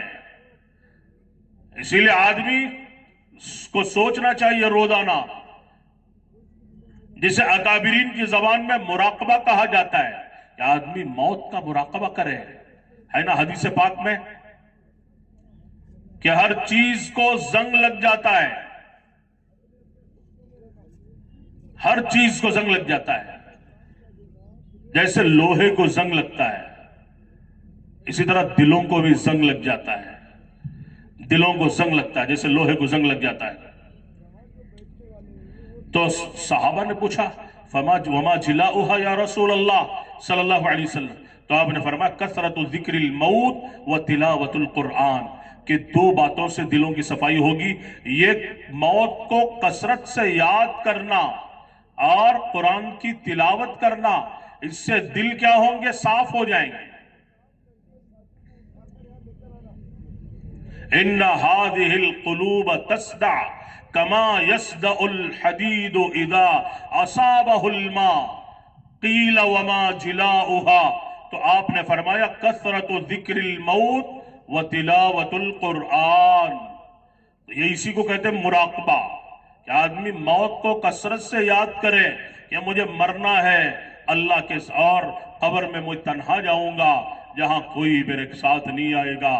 اسی لیے آدمی کو سوچنا چاہیے روزانہ، جسے اکابرین کی زبان میں مراقبہ کہا جاتا ہے، کہ آدمی موت کا مراقبہ کرے، ہے نا حدیث پاک میں کہ ہر چیز کو زنگ لگ جاتا ہے، ہر چیز کو زنگ لگ جاتا ہے، جیسے لوہے کو زنگ لگتا ہے اسی طرح دلوں کو بھی زنگ لگ جاتا ہے، دلوں کو زنگ لگتا ہے جیسے لوہے کو زنگ لگ جاتا ہے۔ تو صحابہ نے پوچھا وما جلاؤہا یا رسول اللہ صلی اللہ علیہ وسلم، تو آپ نے فرمایا کثرت ذکر الموت و تلاوت القرآن، کہ 2 باتوں سے دلوں کی صفائی ہوگی، یہ موت کو کثرت سے یاد کرنا اور قرآن کی تلاوت کرنا، اس سے دل کیا ہوں گے؟ صاف ہو جائیں گے۔ ان هذه القلوب تصدع كما يصدع الحديد اذا اصابه الماء قيل وما جلاؤها، تو آپ نے فرمایا کثرت ذکر الموت و تلاوت القرآن، یہ اسی کو کہتے ہیں مراقبہ، کہ آدمی موت کو کثرت سے یاد کرے کہ مجھے مرنا ہے اللہ کے، اور قبر میں مجھ تنہا جاؤں گا جہاں کوئی میرے ساتھ نہیں آئے گا،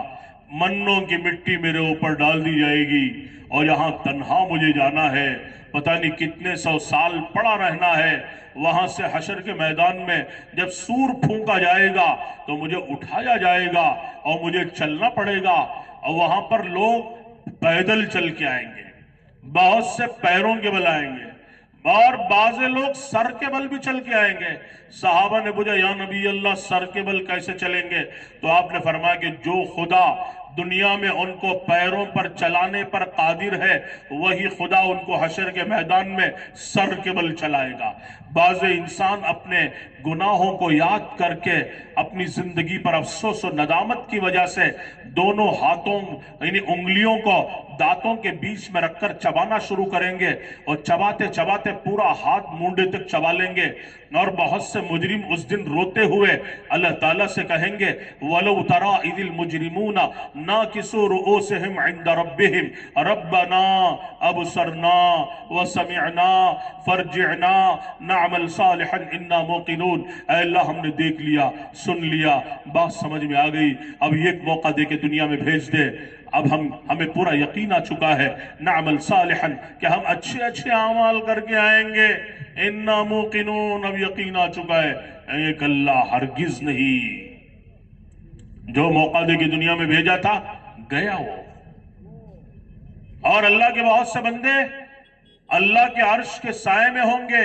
منوں کی مٹی میرے اوپر ڈال دی جائے گی، اور یہاں تنہا مجھے جانا ہے، پتہ نہیں کتنے 100 سال پڑا رہنا ہے، وہاں سے حشر کے میدان میں جب سور پھونکا جائے گا تو مجھے اٹھایا جائے گا اور مجھے چلنا پڑے گا، اور وہاں پر لوگ پیدل چل کے آئیں گے، بہت سے پیروں کے بل آئیں گے، اور بعض لوگ سر کے بل بھی چل کے آئیں گے۔ صحابہ نے پوچھا یا نبی اللہ سر کے بل کیسے چلیں گے؟ تو آپ نے فرمایا کہ جو خدا دنیا میں ان کو پیروں پر چلانے پر قادر ہے، وہی خدا ان کو حشر کے میدان میں سر کے بل چلائے گا۔ بعض انسان اپنے گناہوں کو یاد کر کے اپنی زندگی پر افسوس و ندامت کی وجہ سے دونوں ہاتھوں یعنی انگلیوں کو دانتوں کے بیچ میں رکھ کر چبانا شروع کریں گے، اور چباتے چباتے پورا ہاتھ مونڈے تک چبا لیں گے، اور بہت سے مجرم اس دن روتے ہوئے اللہ تعالیٰ سے کہیں گے وَلَوْ تَرَا إِذِ الْمُجْرِمُونَ نَاكِسُوا رُؤُوسِهِمْ عِنْدَ رَبِّهِمْ رَبَّنَا أَبْصَرْنَا وَسَمِعْنَا فَارْجِعْنَا نَعْمَلْ صَالِحًا إِنَّا مُوقِنُونَ، اے اللہ ہم نے دیکھ لیا، سن لیا، بات سمجھ میں آ گئی، اب ایک موقع دے کے دنیا میں بھیج دے، اب ہمیں پورا یقین آ چکا ہے، نعمل صالحا، کہ ہم اچھے اچھے اعمال کر کے آئیں گے، انا موقنون، اب یقین آ چکا ہے، ایک اللہ ہرگز نہیں، جو موقع دے کے دنیا میں بھیجا تھا گیا وہ۔ اور اللہ کے بہت سے بندے اللہ کے عرش کے سائے میں ہوں گے،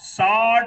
60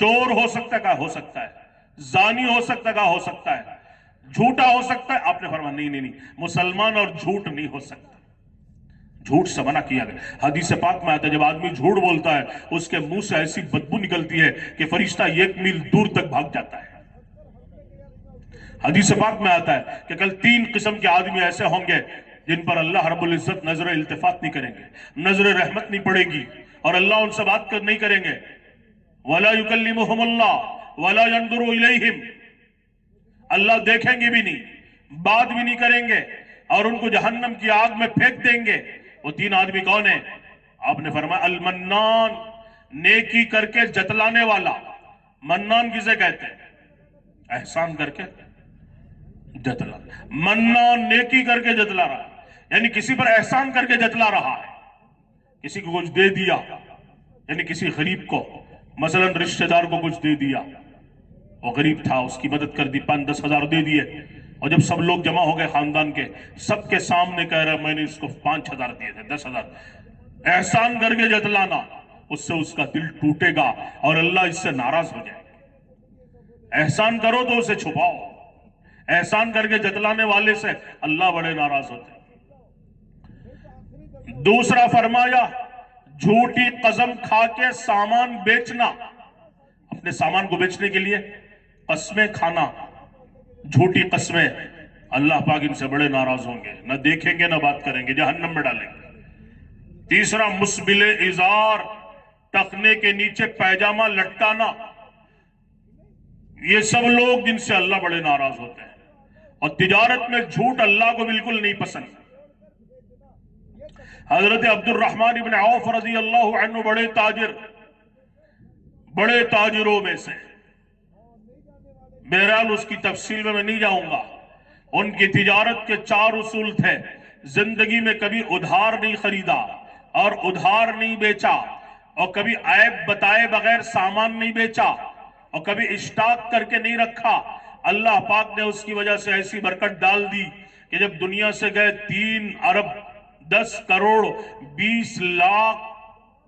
چور ہو سکتا ہے، کہا ہو سکتا ہے، زانی ہو سکتا ہے، کہا ہو سکتا ہے، جھوٹا ہو سکتا ہے، آپ نے فرمایا نہیں، مسلمان اور جھوٹ نہیں ہو سکتا، جھوٹ سے منع کیا گیا۔ حدیث پاک میں آتا ہے جب آدمی جھوٹ بولتا ہے اس کے منہ سے ایسی بدبو نکلتی ہے کہ فرشتہ 1 میل دور تک بھاگ جاتا ہے۔ حدیث پاک میں آتا ہے کہ کل 3 قسم کے آدمی ایسے ہوں گے جن پر اللہ رب العزت نظر التفات نہیں کریں گے، نظر رحمت نہیں پڑے گی، اور اللہ ان سے بات نہیں کریں گے۔ وَلَا يُكَلِّمُهُمُ اللَّهُ وَلَا يَنْظُرُ إِلَيْهِمْ، اللہ دیکھیں گے بھی نہیں، بات بھی نہیں کریں گے، اور ان کو جہنم کی آگ میں پھینک دیں گے۔ وہ 3 آدمی کون ہیں؟ آپ نے فرمایا المنان، نیکی کر کے جتلانے والا۔ منان کسے کہتے ہیں؟ احسان کر کے جتلا۔ منان نیکی کر کے جتلا رہا ہے، یعنی کسی پر احسان کر کے جتلا رہا ہے، کسی کو کچھ دے دیا، یعنی کسی غریب کو، مثلا رشتہ دار کو کچھ دے دیا، وہ غریب تھا، اس کی مدد کر دی، 5-10 ہزار دے دیے، اور جب سب لوگ جمع ہو گئے خاندان کے، سب کے سامنے کہہ رہا میں نے اس کو 5 ہزار دیے تھے، 10 ہزار۔ احسان کر کے جتلانا، اس سے اس کا دل ٹوٹے گا اور اللہ اس سے ناراض ہو جائے گا۔ احسان کرو تو اسے چھپاؤ، احسان کر کے جتلانے والے سے اللہ بڑے ناراض ہوتے ہیں۔ دوسرا فرمایا جھوٹی قسم کھا کے سامان بیچنا، اپنے سامان کو بیچنے کے لیے قسمیں کھانا، جھوٹی قسمیں، اللہ پاک ان سے بڑے ناراض ہوں گے، نہ دیکھیں گے نہ بات کریں گے، جہنم میں ڈالیں گے۔ تیسرا مسبل ازار، ٹخنے کے نیچے پیجامہ لٹکانا، یہ سب لوگ جن سے اللہ بڑے ناراض ہوتے ہیں۔ اور تجارت میں جھوٹ اللہ کو بالکل نہیں پسند۔ حضرت عبد الرحمن بن عوف رضی اللہ عنہ بڑے تاجر، بڑے تاجروں میں سے، بہرحال اس کی تفصیل میں نہیں جاؤں گا۔ ان کی تجارت کے 4 اصول تھے، زندگی میں کبھی ادھار نہیں خریدا اور ادھار نہیں بیچا، اور کبھی عیب بتائے بغیر سامان نہیں بیچا، اور کبھی اسٹاک کر کے نہیں رکھا۔ اللہ پاک نے اس کی وجہ سے ایسی برکت ڈال دی کہ جب دنیا سے گئے 3 ارب 10 کروڑ 20 لاکھ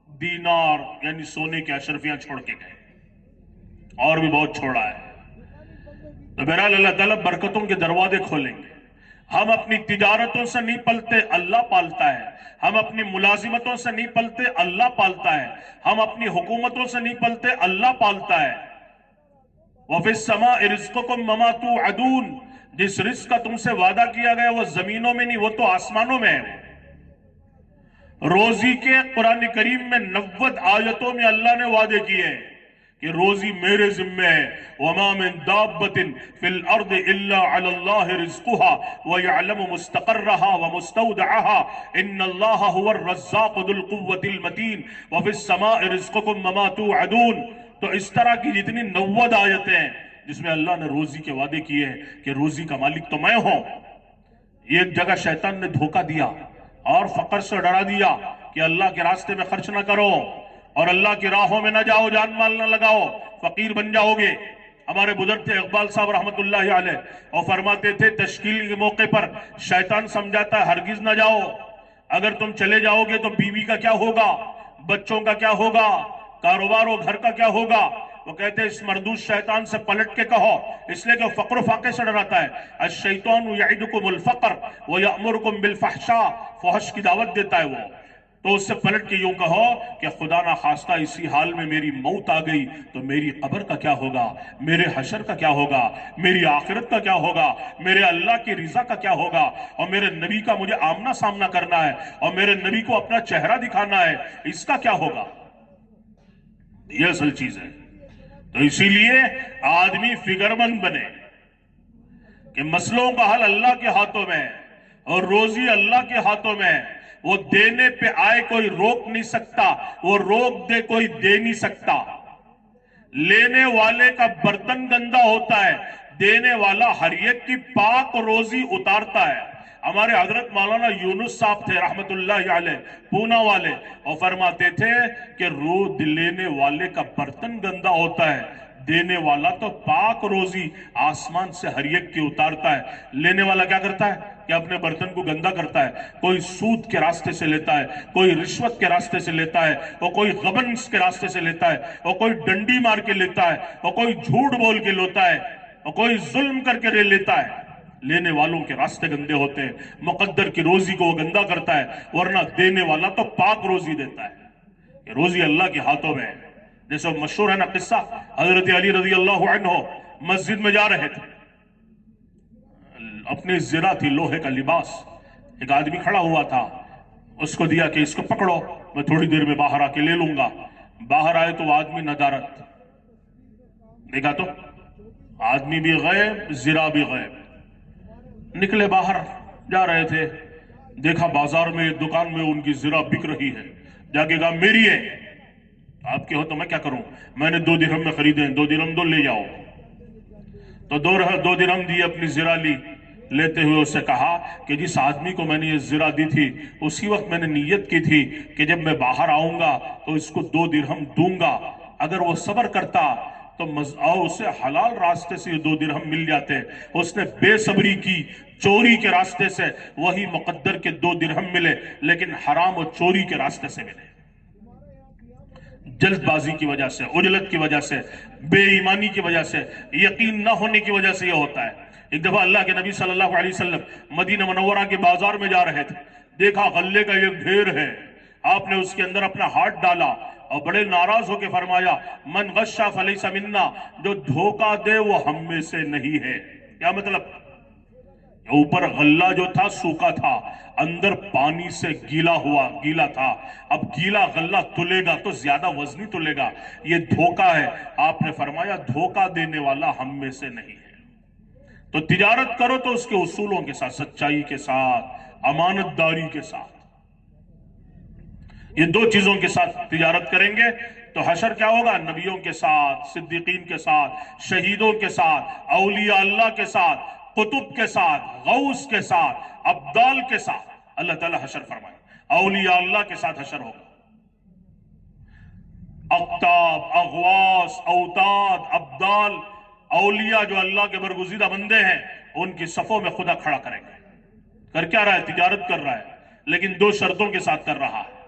دینار، یعنی سونے کے اشرفیاں چھوڑ کے گئے، اور بھی بہت چھوڑا ہے۔ تو بہرحال اللہ تعالیٰ برکتوں کے دروازے کھولیں گے۔ ہم اپنی تجارتوں سے نہیں پلتے، اللہ پالتا ہے۔ ہم اپنی ملازمتوں سے نہیں پلتے، اللہ پالتا ہے۔ ہم اپنی حکومتوں سے نہیں پلتے، اللہ پالتا ہے۔ وَفِي السَّمَاءِ رِزْقُكُمْ وَمَا تُوعَدُونَ، جس رزق کا تم سے وعدہ کیا گیا وہ زمینوں میں نہیں، وہ تو آسمانوں میں ہے۔ روزی کے قرآن کریم میں 90 آیتوں میں اللہ نے وعدے کیے ہیں کہ روزی میرے ذمہ ہے۔ وَمَا مِن دَابَّةٍ فِي الْأَرْضِ إِلَّا عَلَى اللَّهِ رِزْقُهَا وَيَعْلَمُ مُسْتَقَرَّهَا وَمُسْتَوْدَعَهَا إِنَّ اللَّهَ هُوَ الرَّزَّاقُ ذُو الْقُوَّةِ الْمَتِينُ وَفِي السَّمَاءِ رِزْقُكُمْ وَمَا تُوعَدُونَ۔ تو اس طرح کی جتنی 90 آیتیں ہیں جس میں اللہ نے روزی کے وعدے کیے ہیں کہ روزی کا مالک تو میں ہوں۔ یہ ایک جگہ شیطان نے دھوکہ دیا اور فقر سے ڈرا دیا کہ اللہ کے راستے میں خرچ نہ کرو اور اللہ کی راہوں میں نہ جاؤ، جان مال نہ لگاؤ، فقیر بن جاؤ گے۔ ہمارے بزرگ تھے اقبال صاحب رحمت اللہ علیہ، اور فرماتے تھے تشکیل کے موقع پر شیطان سمجھاتا ہے ہرگز نہ جاؤ، اگر تم چلے جاؤ گے تو بیوی کا کیا ہوگا، بچوں کا کیا ہوگا، کاروبار و گھر کا کیا ہوگا۔ وہ کہتے ہیں اس مردود شیطان سے پلٹ کے کہو، اس لیے کہ فقر و فاقے سے ڈراتا ہے۔ الشیطان یعدکم الفقر ویأمرکم بالفحشاء، فحش کی دعوت دیتا ہے وہ۔ تو اس سے پلٹ کے یوں کہو کہ خدا نہ خواستہ اسی حال میں میری موت آ گئی تو میری قبر کا کیا ہوگا، میرے حشر کا کیا ہوگا، میری آخرت کا کیا ہوگا، میرے اللہ کی رضا کا کیا ہوگا، اور میرے نبی کا مجھے آمنا سامنا کرنا ہے اور میرے نبی کو اپنا چہرہ دکھانا ہے، اس کا کیا ہوگا۔ یہ اصل چیز ہے۔ تو اسی لیے آدمی فکر مند بنے کہ مسئلوں کا حل اللہ کے ہاتھوں میں ہے اور روزی اللہ کے ہاتھوں میں ہے۔ وہ دینے پہ آئے کوئی روک نہیں سکتا، وہ روک دے کوئی دے نہیں سکتا۔ لینے والے کا برتن گندا ہوتا ہے، دینے والا ہر ایک کی پاک روزی اتارتا ہے۔ ہمارے حضرت مولانا یونس صاحب تھے رحمت اللہ علیہ، پونا والے، اور فرماتے تھے کہ لینے والے کا برتن گندا ہوتا ہے، دینے والا تو پاک روزی آسمان سے ہر ایک کی اتارتا ہے۔ لینے والا کیا کرتا ہے کہ کہ اپنے برتن کو گندا کرتا ہے، کوئی سود کے راستے سے لیتا ہے، کوئی رشوت کے راستے سے لیتا ہے، اور کوئی غبنس کے راستے سے لیتا ہے، اور کوئی ڈنڈی مار کے لیتا ہے، اور کوئی جھوٹ بول کے لیتا ہے، اور کوئی ظلم کر کے لیتا ہے۔ لینے والوں کے راستے گندے ہوتے ہیں، مقدر کی روزی کو وہ گندا کرتا ہے، ورنہ دینے والا تو پاک روزی دیتا ہے۔ یہ روزی اللہ کے ہاتھوں میں ہے۔ جیسے مشہور ہے نا قصہ، حضرت علی رضی اللہ عنہ مسجد میں جا رہے تھے، اپنی زرہ تھی لوہے کا لباس، ایک آدمی کھڑا ہوا تھا، اس کو دیا کہ اس کو پکڑو، میں تھوڑی دیر میں باہر آ کے لے لوں گا۔ باہر آئے تو وہ آدمی ندارت، دیکھا تو آدمی بھی غائب، زرہ بھی غائب۔ نکلے باہر جا رہے تھے، دیکھا بازار میں ایک دکان میں ان کی زرہ بک رہی ہے، جا کے کہا میری ہے۔ آپ کے ہو تو میں کیا کروں، میں نے 2 درہم میں خریدے ہیں، 2 درہم دو لے جاؤ۔ تو 2 درہم دی، اپنی زرہ لی، لیتے ہوئے اس سے کہا کہ جس آدمی کو میں نے یہ زرہ دی تھی اسی وقت میں نے نیت کی تھی کہ جب میں باہر آؤں گا تو اس کو 2 درہم دوں گا، اگر وہ صبر کرتا تو اسے حلال راستے سے یہ 2 درہم مل جاتے۔ اس نے بے صبری کی، چوری کے راستے سے وہی مقدر کے 2 درہم ملے، لیکن حرام و چوری کے راستے سے ملے۔ جلد بازی کی وجہ سے، عجلت کی وجہ سے، بے ایمانی کی وجہ سے، یقین نہ ہونے کی وجہ سے یہ ہوتا ہے۔ ایک دفعہ اللہ کے نبی صلی اللہ علیہ وسلم مدینہ منورہ کے بازار میں جا رہے تھے، دیکھا غلے کا ایک ڈھیر ہے، آپ نے اس کے اندر اپنا ہاتھ ڈالا اور بڑے ناراض ہو کے فرمایا من غشا فلیس منا، جو دھوکہ دے وہ ہم میں سے نہیں ہے۔ کیا مطلب؟ اوپر غلہ جو تھا سوکھا تھا، اندر پانی سے گیلا تھا، اب گیلا غلہ تلے گا تو زیادہ وزنی تلے گا، یہ دھوکہ ہے۔ آپ نے فرمایا دھوکہ دینے والا ہم میں سے نہیں ہے۔ تو تجارت کرو تو اس کے اصولوں کے ساتھ، سچائی کے ساتھ، امانت داری کے ساتھ، یہ 2 چیزوں کے ساتھ تجارت کریں گے تو حشر کیا ہوگا؟ نبیوں کے ساتھ، صدیقین کے ساتھ، شہیدوں کے ساتھ، اولیاء اللہ کے ساتھ، قطب کے ساتھ، غوث کے ساتھ، ابدال کے ساتھ اللہ تعالی حشر فرمائے۔ اولیاء اللہ کے ساتھ حشر ہوگا، اقطاب، اغواث، اوتاد، ابدال، اولیاء جو اللہ کے برگزیدہ بندے ہیں، ان کی صفوں میں خدا کھڑا کریں گے۔ کر کیا رہا ہے؟ تجارت کر رہا ہے، لیکن 2 شرطوں کے ساتھ کر رہا ہے۔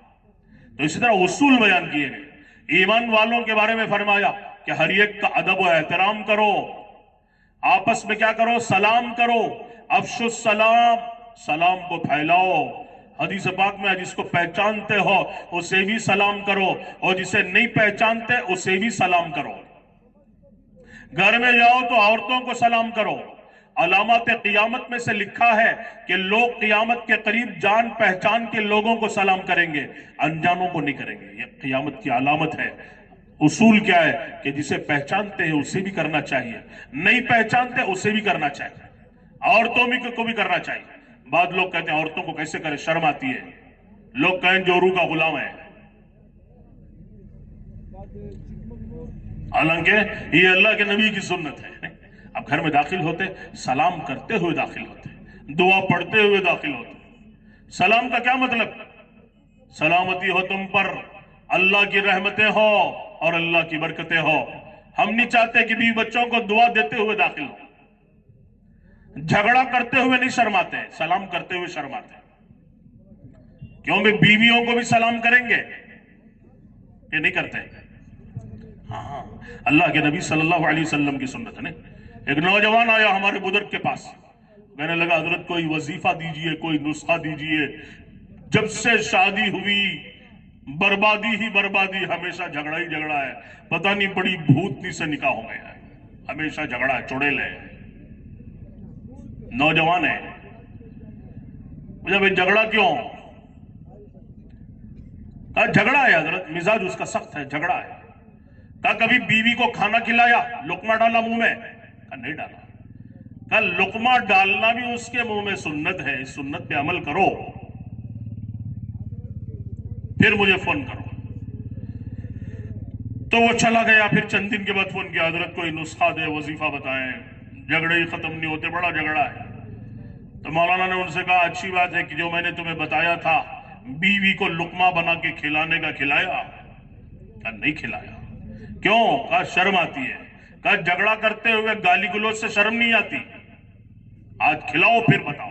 تو اسی طرح اصول بیان کیے گئے۔ ایمان والوں کے بارے میں فرمایا کہ ہر ایک کا ادب و احترام کرو، آپس میں کیا کرو؟ سلام کرو، افشوا السلام، سلام کو پھیلاؤ۔ حدیث پاک میں جس کو پہچانتے ہو اسے بھی سلام کرو، اور جسے نہیں پہچانتے اسے بھی سلام کرو۔ گھر میں جاؤ تو عورتوں کو سلام کرو۔ علامات قیامت میں سے لکھا ہے کہ لوگ قیامت کے قریب جان پہچان کے لوگوں کو سلام کریں گے، انجانوں کو نہیں کریں گے۔ یہ قیامت کی علامت ہے۔ اصول کیا ہے کہ جسے پہچانتے ہیں اسے بھی کرنا چاہیے، نہیں پہچانتے اسے بھی کرنا چاہیے، عورتوں کو بھی کرنا چاہیے۔ بعض لوگ کہتے ہیں عورتوں کو کیسے کرے، شرم آتی ہے، لوگ کہیں جورو کا غلام ہے، حالانکہ یہ اللہ کے نبی کی سنت ہے۔ اب گھر میں داخل ہوتے سلام کرتے ہوئے داخل ہوتے، دعا پڑھتے ہوئے داخل ہوتے۔ سلام کا کیا مطلب؟ سلامتی ہو تم پر، اللہ کی رحمتیں ہو اور اللہ کی برکتیں ہو۔ ہم نہیں چاہتے کہ بیوی بچوں کو دعا دیتے ہوئے داخل ہو، جھگڑا کرتے ہوئے نہیں شرماتے، سلام کرتے ہوئے شرماتے۔ کیوں بھی بیویوں کو بھی سلام کریں گے یہ نہیں کرتے؟ ہاں، اللہ کے نبی صلی اللہ علیہ وسلم کی سنت ہے نا۔ ایک نوجوان آیا ہمارے بزرگ کے پاس، کہنے لگا حضرت کوئی وظیفہ دیجئے، کوئی نسخہ دیجئے، جب سے شادی ہوئی بربادی ہی بربادی، ہمیشہ جھگڑا ہی جھگڑا ہے، پتہ نہیں بڑی بھوتنی سے نکاح ہو گیا ہے، ہمیشہ جھگڑا ہے، چڑیل ہے۔ نوجوان ہے، مجھے بھائی جھگڑا کیوں؟ کہا جھگڑا ہے حضرت، مزاج اس کا سخت ہے، جھگڑا ہے۔ کہا کبھی بیوی کو کھانا کھلایا، لقمہ ڈالا منہ میں؟ کہا نہیں ڈالا۔ کہا لقمہ ڈالنا بھی اس کے منہ میں سنت ہے، اس سنت پہ عمل کرو، پھر مجھے فون کرو۔ تو وہ چلا گیا، پھر چند دن کے بعد فون کیا، حضرت کوئی نسخہ دے، وظیفہ بتائیں، جھگڑے ہی ختم نہیں ہوتے، بڑا جھگڑا ہے۔ تو مولانا نے ان سے کہا اچھی بات ہے کہ جو میں نے تمہیں بتایا تھا بیوی کو لقمہ بنا کے کھلانے کا، کھلایا؟ کہا نہیں کھلایا۔ کیوں؟ کہا شرم آتی ہے۔ کہا جھگڑا کرتے ہوئے گالی گلوچ سے شرم نہیں آتی؟ آج کھلاؤ پھر بتاؤ۔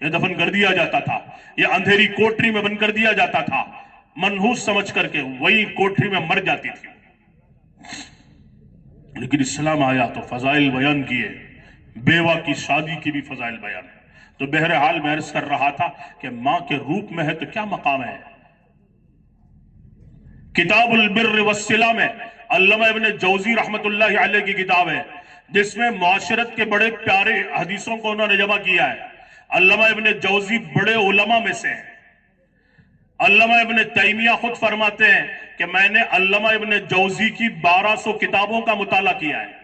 یہ دفن کر دیا جاتا تھا، یہ اندھیری کوٹری میں بند کر دیا جاتا تھا، منحوس سمجھ کر کے وہی کوٹری میں مر جاتی تھی. لیکن اسلام آیا تو فضائل بیان کیے، بیوہ کی شادی کی بھی فضائل بیان. تو بہرحال میں عرض کر رہا تھا کہ ماں کے روپ میں ہے تو کیا مقام ہے. کتاب البر والصلہ میں علامہ ابن جوزی رحمت اللہ علیہ کی کتاب ہے جس میں معاشرت کے بڑے پیارے حدیثوں کو انہوں نے جمع کیا ہے. علامہ ابن جوزی بڑے علماء میں سے ہیں. علامہ ابن تیمیہ خود فرماتے ہیں کہ میں نے علامہ ابن جوزی کی 1200 کتابوں کا مطالعہ کیا ہے.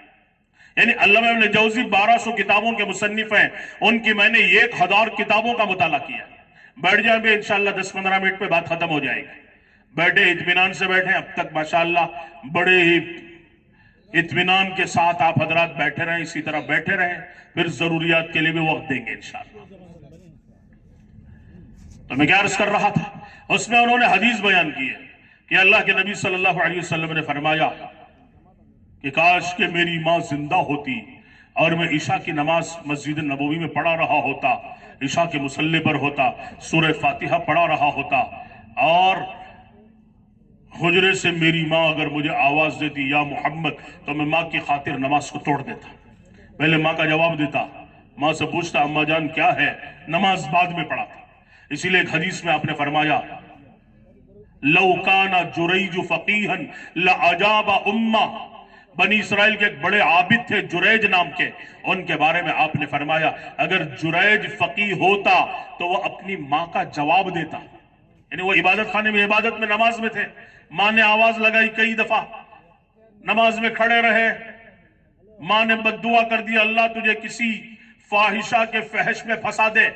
یعنی علامہ ابن جوزی 1200 کتابوں کے مصنف ہیں، ان کی میں نے 1000 کتابوں کا مطالعہ کیا ہے. بیٹھ جائیں بھی انشاءاللہ 10-15 منٹ پہ بات ختم ہو جائے گی. بیٹھے اطمینان سے بیٹھیں. اب تک ماشاءاللہ بڑے ہی اطمینان کے ساتھ آپ حضرات بیٹھے رہیں، اسی طرح بیٹھے رہیں، پھر ضروریات کے لیے بھی وقت دیں گے انشاءاللہ. تو میں کیا عرض کر رہا تھا، اس میں انہوں نے حدیث بیان کی ہے کہ اللہ کے نبی صلی اللہ علیہ وسلم نے فرمایا کہ کاش کہ میری ماں زندہ ہوتی اور میں عشاء کی نماز مسجد نبوی میں پڑھا رہا ہوتا، عشاء کے مصلی پر ہوتا، سورہ فاتحہ پڑھا رہا ہوتا، اور حجرے سے میری ماں اگر مجھے آواز دیتی یا محمد، تو میں ماں کی خاطر نماز کو توڑ دیتا. پہلے ماں کا جواب دیتا، ماں سے پوچھتا اماں جان کیا ہے، نماز بعد میں پڑھا تھا. اسی لیے ایک حدیث میں آپ نے فرمایا لو کان جریج فقیہا لعجاب امہ. بنی اسرائیل کے ایک بڑے عابد تھے جریج نام کے، ان کے بارے میں آپ نے فرمایا اگر جریج فقیہ ہوتا تو وہ اپنی ماں کا جواب دیتا. یعنی وہ عبادت خانے میں عبادت میں نماز میں تھے، ماں نے آواز لگائی کئی دفعہ، نماز میں کھڑے رہے، ماں نے بد دعا کر دی اللہ تجھے کسی فاحشہ کے فحش میں پھنسا دے.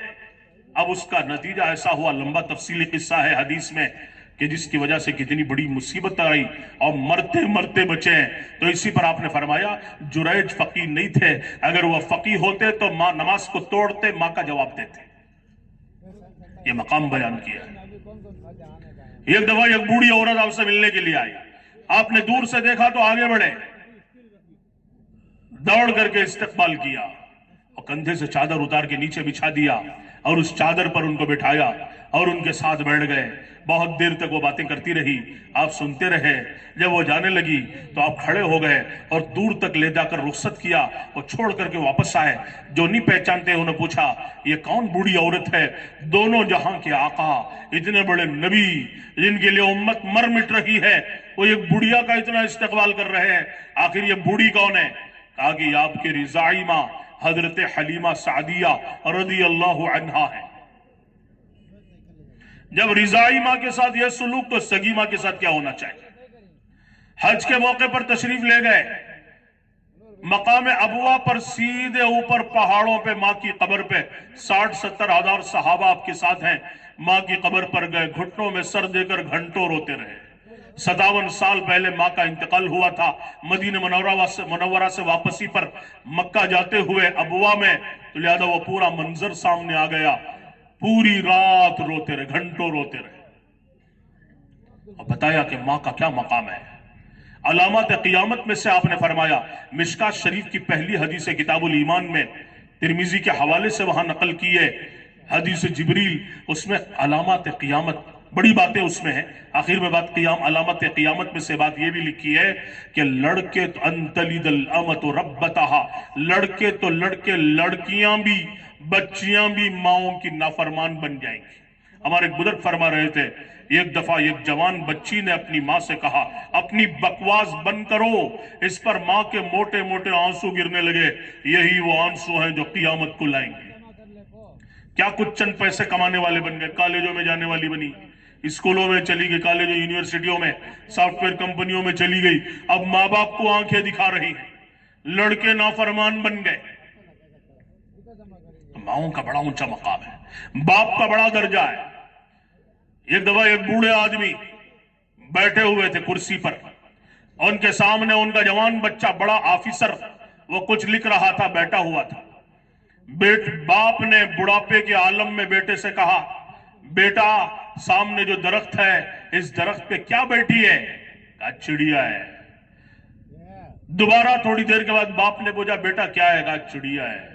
اب اس کا نتیجہ ایسا ہوا، لمبا تفصیلی قصہ ہے حدیث میں، کہ جس کی وجہ سے کتنی بڑی مصیبت آئی اور مرتے مرتے بچے ہیں. تو اسی پر آپ نے فرمایا جریج فقیہ نہیں تھے، اگر وہ فقیہ ہوتے تو ماں نماز کو توڑتے، ماں کا جواب دیتے. یہ مقام بیان کیا ہے. ایک دفعہ ایک بوڑھی عورت آپ سے ملنے کے لیے آئی، آپ نے دور سے دیکھا تو آگے بڑھے، دوڑ کر کے استقبال کیا اور کندھے سے چادر اتار کے نیچے بچھا دیا اور اس چادر پر ان کو بٹھایا اور ان کے ساتھ بیٹھ گئے. بہت دیر تک وہ باتیں کرتی رہی، آپ سنتے رہے. جب وہ جانے لگی تو آپ کھڑے ہو گئے اور دور تک لے جا کر رخصت کیا اور چھوڑ کر کے واپس آئے. جو نہیں پہچانتے انہوں نے پوچھا یہ کون بوڑھی عورت ہے؟ دونوں جہاں کے آقا، اتنے بڑے نبی جن کے لیے امت مر مٹ رہی ہے، وہ ایک بڑھیا کا اتنا استقبال کر رہے ہیں. آخر یہ بوڑھی کون ہے؟ کہا کہ یہ آپ کی رضاعی ماں حضرت حلیمہ سعدیہ رضی اللہ عنہا ہے. جب رضاعی ماں کے ساتھ یہ سلوک تو سگی ماں کے ساتھ کیا ہونا چاہیے. حج کے موقع پر تشریف لے گئے، مقام ابوا پر سیدھے اوپر پہاڑوں پہ ماں کی قبر پہ 60-70 ہزار صحابہ آپ کے ساتھ ہیں. ماں کی قبر پر گئے، گھٹنوں میں سر دے کر گھنٹوں روتے رہے. 57 سال پہلے ماں کا انتقال ہوا تھا. مدینہ منورہ سے واپسی پر مکہ جاتے ہوئے ابوا میں، تو لہذا وہ پورا منظر سامنے آ گیا. پوری رات روتے رہے، گھنٹوں روتے رہے اور بتایا کہ ماں کا کیا مقام ہے. علامات قیامت میں سے آپ نے فرمایا، مشکات شریف کی پہلی حدیث کتاب الایمان میں، ترمذی کے حوالے سے وہاں نقل کی ہے حدیث جبریل، اس میں علامات قیامت بڑی باتیں اس میں ہیں. آخر میں بات علامت قیامت میں سے بات یہ بھی لکھی ہے کہ لڑکے تو انتلد الامت ربتہا، لڑکے تو لڑکے، لڑکیاں بھی، بچیاں بھی ماؤں کی نافرمان بن جائیں گی. ہمارے بزرگ فرما رہے تھے ایک دفعہ ایک جوان بچی نے اپنی ماں سے کہا اپنی بکواس بند کرو. اس پر ماں کے موٹے موٹے آنسو گرنے لگے. یہی وہ آنسو ہیں جو قیامت کو لائیں گے. کیا کچھ چند پیسے کمانے والے بن گئے، کالجوں میں جانے والی بنی، اسکولوں میں چلی گئی، کالجوں یونیورسٹیوں میں، سافٹ ویئر کمپنیوں میں چلی گئی. اب ماں باپ کو آنکھیں دکھا رہی ہیں. لڑکے نافرمان بن گئے. ماؤں کا بڑا اونچا مقام ہے، باپ کا بڑا درجہ ہے. ایک دفعہ ایک بوڑھے آدمی بیٹھے ہوئے تھے کرسی پر، ان کے سامنے ان کا جوان بچہ بڑا آفیسر، وہ کچھ لکھ رہا تھا، بیٹھا ہوا تھا. باپ نے بڑھاپے کے عالم میں بیٹے سے کہا بیٹا سامنے جو درخت ہے اس درخت پہ کیا بیٹھی ہے؟ کہا چڑیا ہے. دوبارہ تھوڑی دیر کے بعد باپ نے پوچھا بیٹا کیا ہے؟ کہا چڑیا ہے.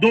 2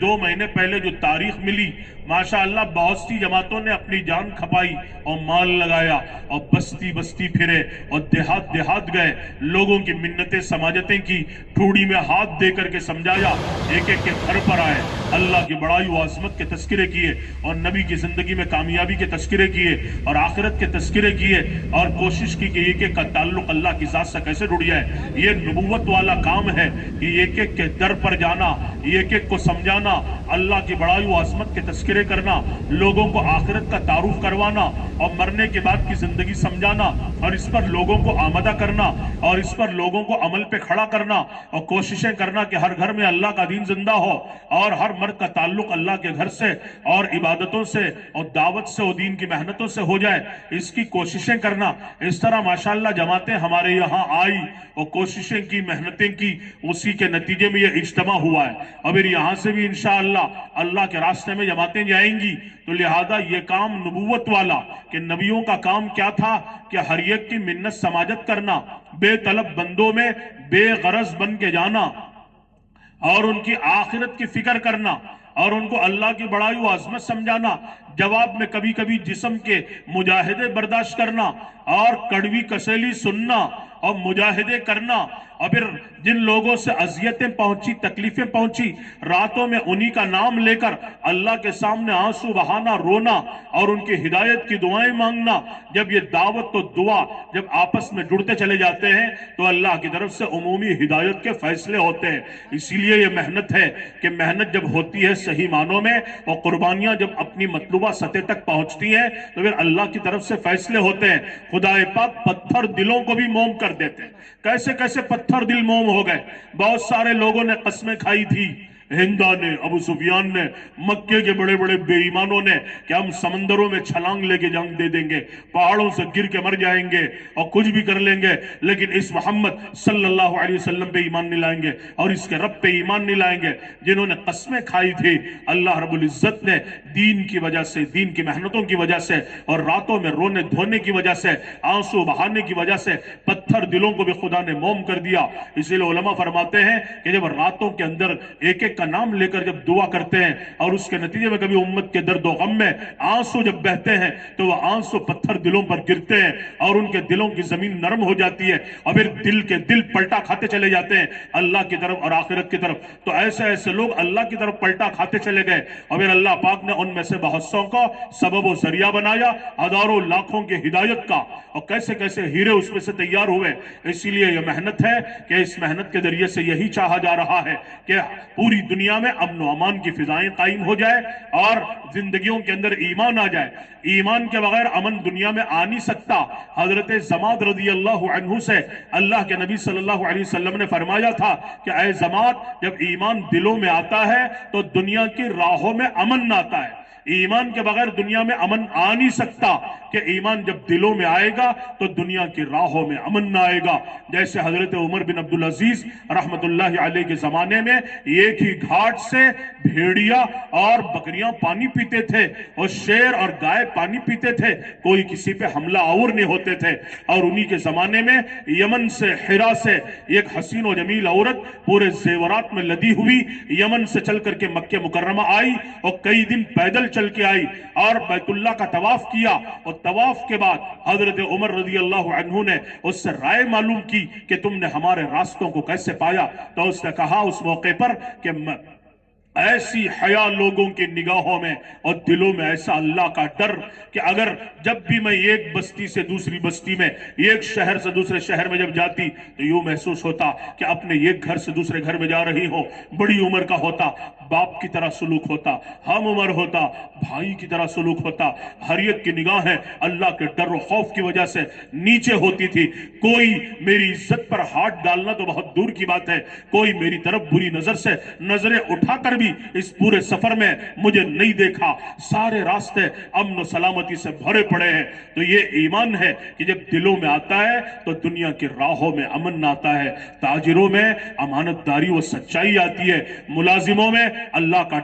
2 مہینے پہلے جو تاریخ ملی، ماشاءاللہ بہت سی جماعتوں نے اپنی جان کھپائی اور مال لگایا اور بستی بستی پھرے اور دیہات دیہات گئے، لوگوں کی منتیں سماجتیں کی، ٹھوڑی میں ہاتھ دے کر کے سمجھایا، ایک ایک کے گھر پر آئے، اللہ کی بڑائی و عظمت کے تذکرے کیے اور نبی کی زندگی میں کامیابی کے تذکرے کیے اور آخرت کے تذکرے کیے اور کوشش کی کہ ایک ایک کا تعلق اللہ کی ذات سے کیسے جڑ جائے۔ یہ نبوت والا کام ہے کہ ایک ایک کے در پر جانا، ایک ایک کو سمجھانا، اللہ کی بڑائی و عظمت کے تذکرے کرنا، لوگوں کو آخرت کا تعارف کروانا اور مرنے کے بعد کی زندگی سمجھانا اور اس پر لوگوں کو آمدہ کرنا اور اس پر لوگوں کو عمل پہ کھڑا کرنا اور کوششیں کرنا کہ ہر گھر میں اللہ کا دین زندہ ہو اور ہر مرد کا تعلق اللہ کے گھر سے اور عبادتوں سے اور دعوت سے اور دین کی محنتوں سے ہو جائے، اس کی کوششیں کرنا۔ اس طرح ماشاءاللہ جماعتیں ہمارے یہاں آئی اور کوششیں کی، محنتیں کی، اسی کے نتیجے میں یہ اجتماع ہوا ہے۔ اور پھر یہاں سے بھی انشاءاللہ اللہ کے راستے میں جماعتیں جائیں گی، تو لہذا یہ کام نبوت والا کہ نبیوں کا کام کیا تھا کہ ہر ایک کی منت سماجت کرنا، بے طلب بندوں میں بے غرض بن کے جانا اور ان کی آخرت کی فکر کرنا اور ان کو اللہ کی بڑائی و عظمت سمجھانا، جواب میں کبھی کبھی جسم کے مجاہدے برداشت کرنا اور کڑوی کسیلی سننا اور مجاہدے کرنا، اور پھر جن لوگوں سے اذیتیں پہنچی، تکلیفیں پہنچی، راتوں میں انہی کا نام لے کر اللہ کے سامنے آنسو بہانا، رونا اور ان کی ہدایت کی دعائیں مانگنا۔ جب یہ دعوت و دعا جب آپس میں جڑتے چلے جاتے ہیں تو اللہ کی طرف سے عمومی ہدایت کے فیصلے ہوتے ہیں۔ اسی لیے یہ محنت ہے کہ محنت جب ہوتی ہے صحیح معنوں میں اور قربانیاں جب اپنی مطلوبہ سطح تک پہنچتی ہیں تو پھر اللہ کی طرف سے فیصلے ہوتے ہیں۔ خدا پاک پتھر دلوں کو بھی موم کر دیتے ہیں۔ کیسے کیسے پتھر دل موم ہو گئے۔ بہت سارے لوگوں نے قسمیں کھائی تھی، ہندا نے، ابو سفیان نے، مکے کے بڑے بڑے بے ایمانوں نے کہ ہم سمندروں میں چھلانگ لے کے جنگ دے دیں گے، پہاڑوں سے گر کے مر جائیں گے اور کچھ بھی کر لیں گے، لیکن اس محمد صلی اللہ علیہ وسلم پہ ایمان نہیں لائیں گے اور اس کے رب پہ ایمان نہیں لائیں گے۔ جنہوں نے قسمیں کھائی تھی، اللہ رب العزت نے دین کی وجہ سے، دین کی محنتوں کی وجہ سے اور راتوں میں رونے دھونے کی وجہ سے، آنسو بہانے کی وجہ سے پتھر دلوں کو بھی خدا نے موم کر دیا۔ اسی لیے علماء فرماتے ہیں کہ جب راتوں کے اندر ایک ایک کا نام لے کر جب دعا کرتے ہیں اور اس کے نتیجے میں کبھی امت کے درد و غم میں آنسو جب بہتے ہیں تو وہ آنسو پتھر دلوں پر گرتے ہیں اور ان کے دلوں کی زمین نرم ہو جاتی ہے اور پھر دل کے دل پلٹا کھاتے چلے جاتے ہیں اللہ کی طرف اور آخرت کی طرف۔ تو ایسے ایسے لوگ اللہ کی طرف پلٹا کھاتے چلے گئے اور پھر اللہ پاک نے ان میں سے بہت سو کو سبب و ذریعہ بنایا، ہزاروں لاکھوں کی ہدایت کا، اور کیسے کیسے ہیرے اس میں سے تیار ہوئے۔ اسی لیے یہ محنت ہے کہ اس محنت کے ذریعے سے یہی چاہا جا رہا ہے کہ پوری دنیا میں امن و امان کی فضائیں قائم ہو جائے اور زندگیوں کے اندر ایمان آ جائے۔ ایمان کے بغیر امن دنیا میں آ نہیں سکتا۔ حضرت زماد رضی اللہ عنہ سے اللہ کے نبی صلی اللہ علیہ وسلم نے فرمایا تھا کہ اے زماد، جب ایمان دلوں میں آتا ہے تو دنیا کی راہوں میں امن آتا ہے۔ ایمان کے بغیر دنیا میں امن آ نہیں سکتا کہ ایمان جب دلوں میں آئے گا تو دنیا کی راہوں میں امن نہ آئے گا۔ جیسے حضرت عمر بن عبدالعزیز رحمت اللہ علیہ کے زمانے میں ایک ہی گھاٹ سے بھیڑیا اور بکریاں پانی پیتے تھے اور شیر اور گائے پانی پیتے تھے، کوئی کسی پہ حملہ آور نہیں ہوتے تھے۔ اور انہی کے زمانے میں یمن سے، حرا سے ایک حسین و جمیل عورت پورے زیورات میں لدی ہوئی یمن سے چل کر کے مکہ مکرمہ آئی اور کئی دن پیدل چل کے آئی اور بیت اللہ کا طواف کیا، اور طواف کے بعد حضرت عمر رضی اللہ عنہ نے اس سے رائے معلوم کی کہ تم نے ہمارے راستوں کو کیسے پایا؟ تو اس نے کہا اس موقع پر کہ ایسی حیا لوگوں کی نگاہوں میں اور دلوں میں ایسا اللہ کا ڈر کہ اگر جب بھی میں ایک بستی سے دوسری بستی میں، ایک شہر سے دوسرے شہر میں جب جاتی تو یوں محسوس ہوتا کہ اپنے ایک گھر سے دوسرے گھر میں جا رہی ہو، بڑی عمر کا ہوتا، باپ کی طرح سلوک ہوتا، ہم عمر ہوتا، بھائی کی طرح سلوک ہوتا، ہر ایک کی نگاہیں اللہ کے ڈر و خوف کی وجہ سے نیچے ہوتی تھی۔ کوئی میری عزت پر ہاتھ ڈالنا تو بہت دور کی بات ہے، کوئی میری طرف بری نظر سے نظریں اٹھا کر بھی اس پورے سفر میں مجھے نہیں دیکھا، سارے راستے امن و سلامتی سے بھرے پڑے ہیں۔ تو یہ ایمان ہے کہ جب دلوں میں آتا ہے تو دنیا کی راہوں میں امن آتا ہے، تاجروں میں امانت داری و سچائی آتی ہے، ملازموں میں اللہ کا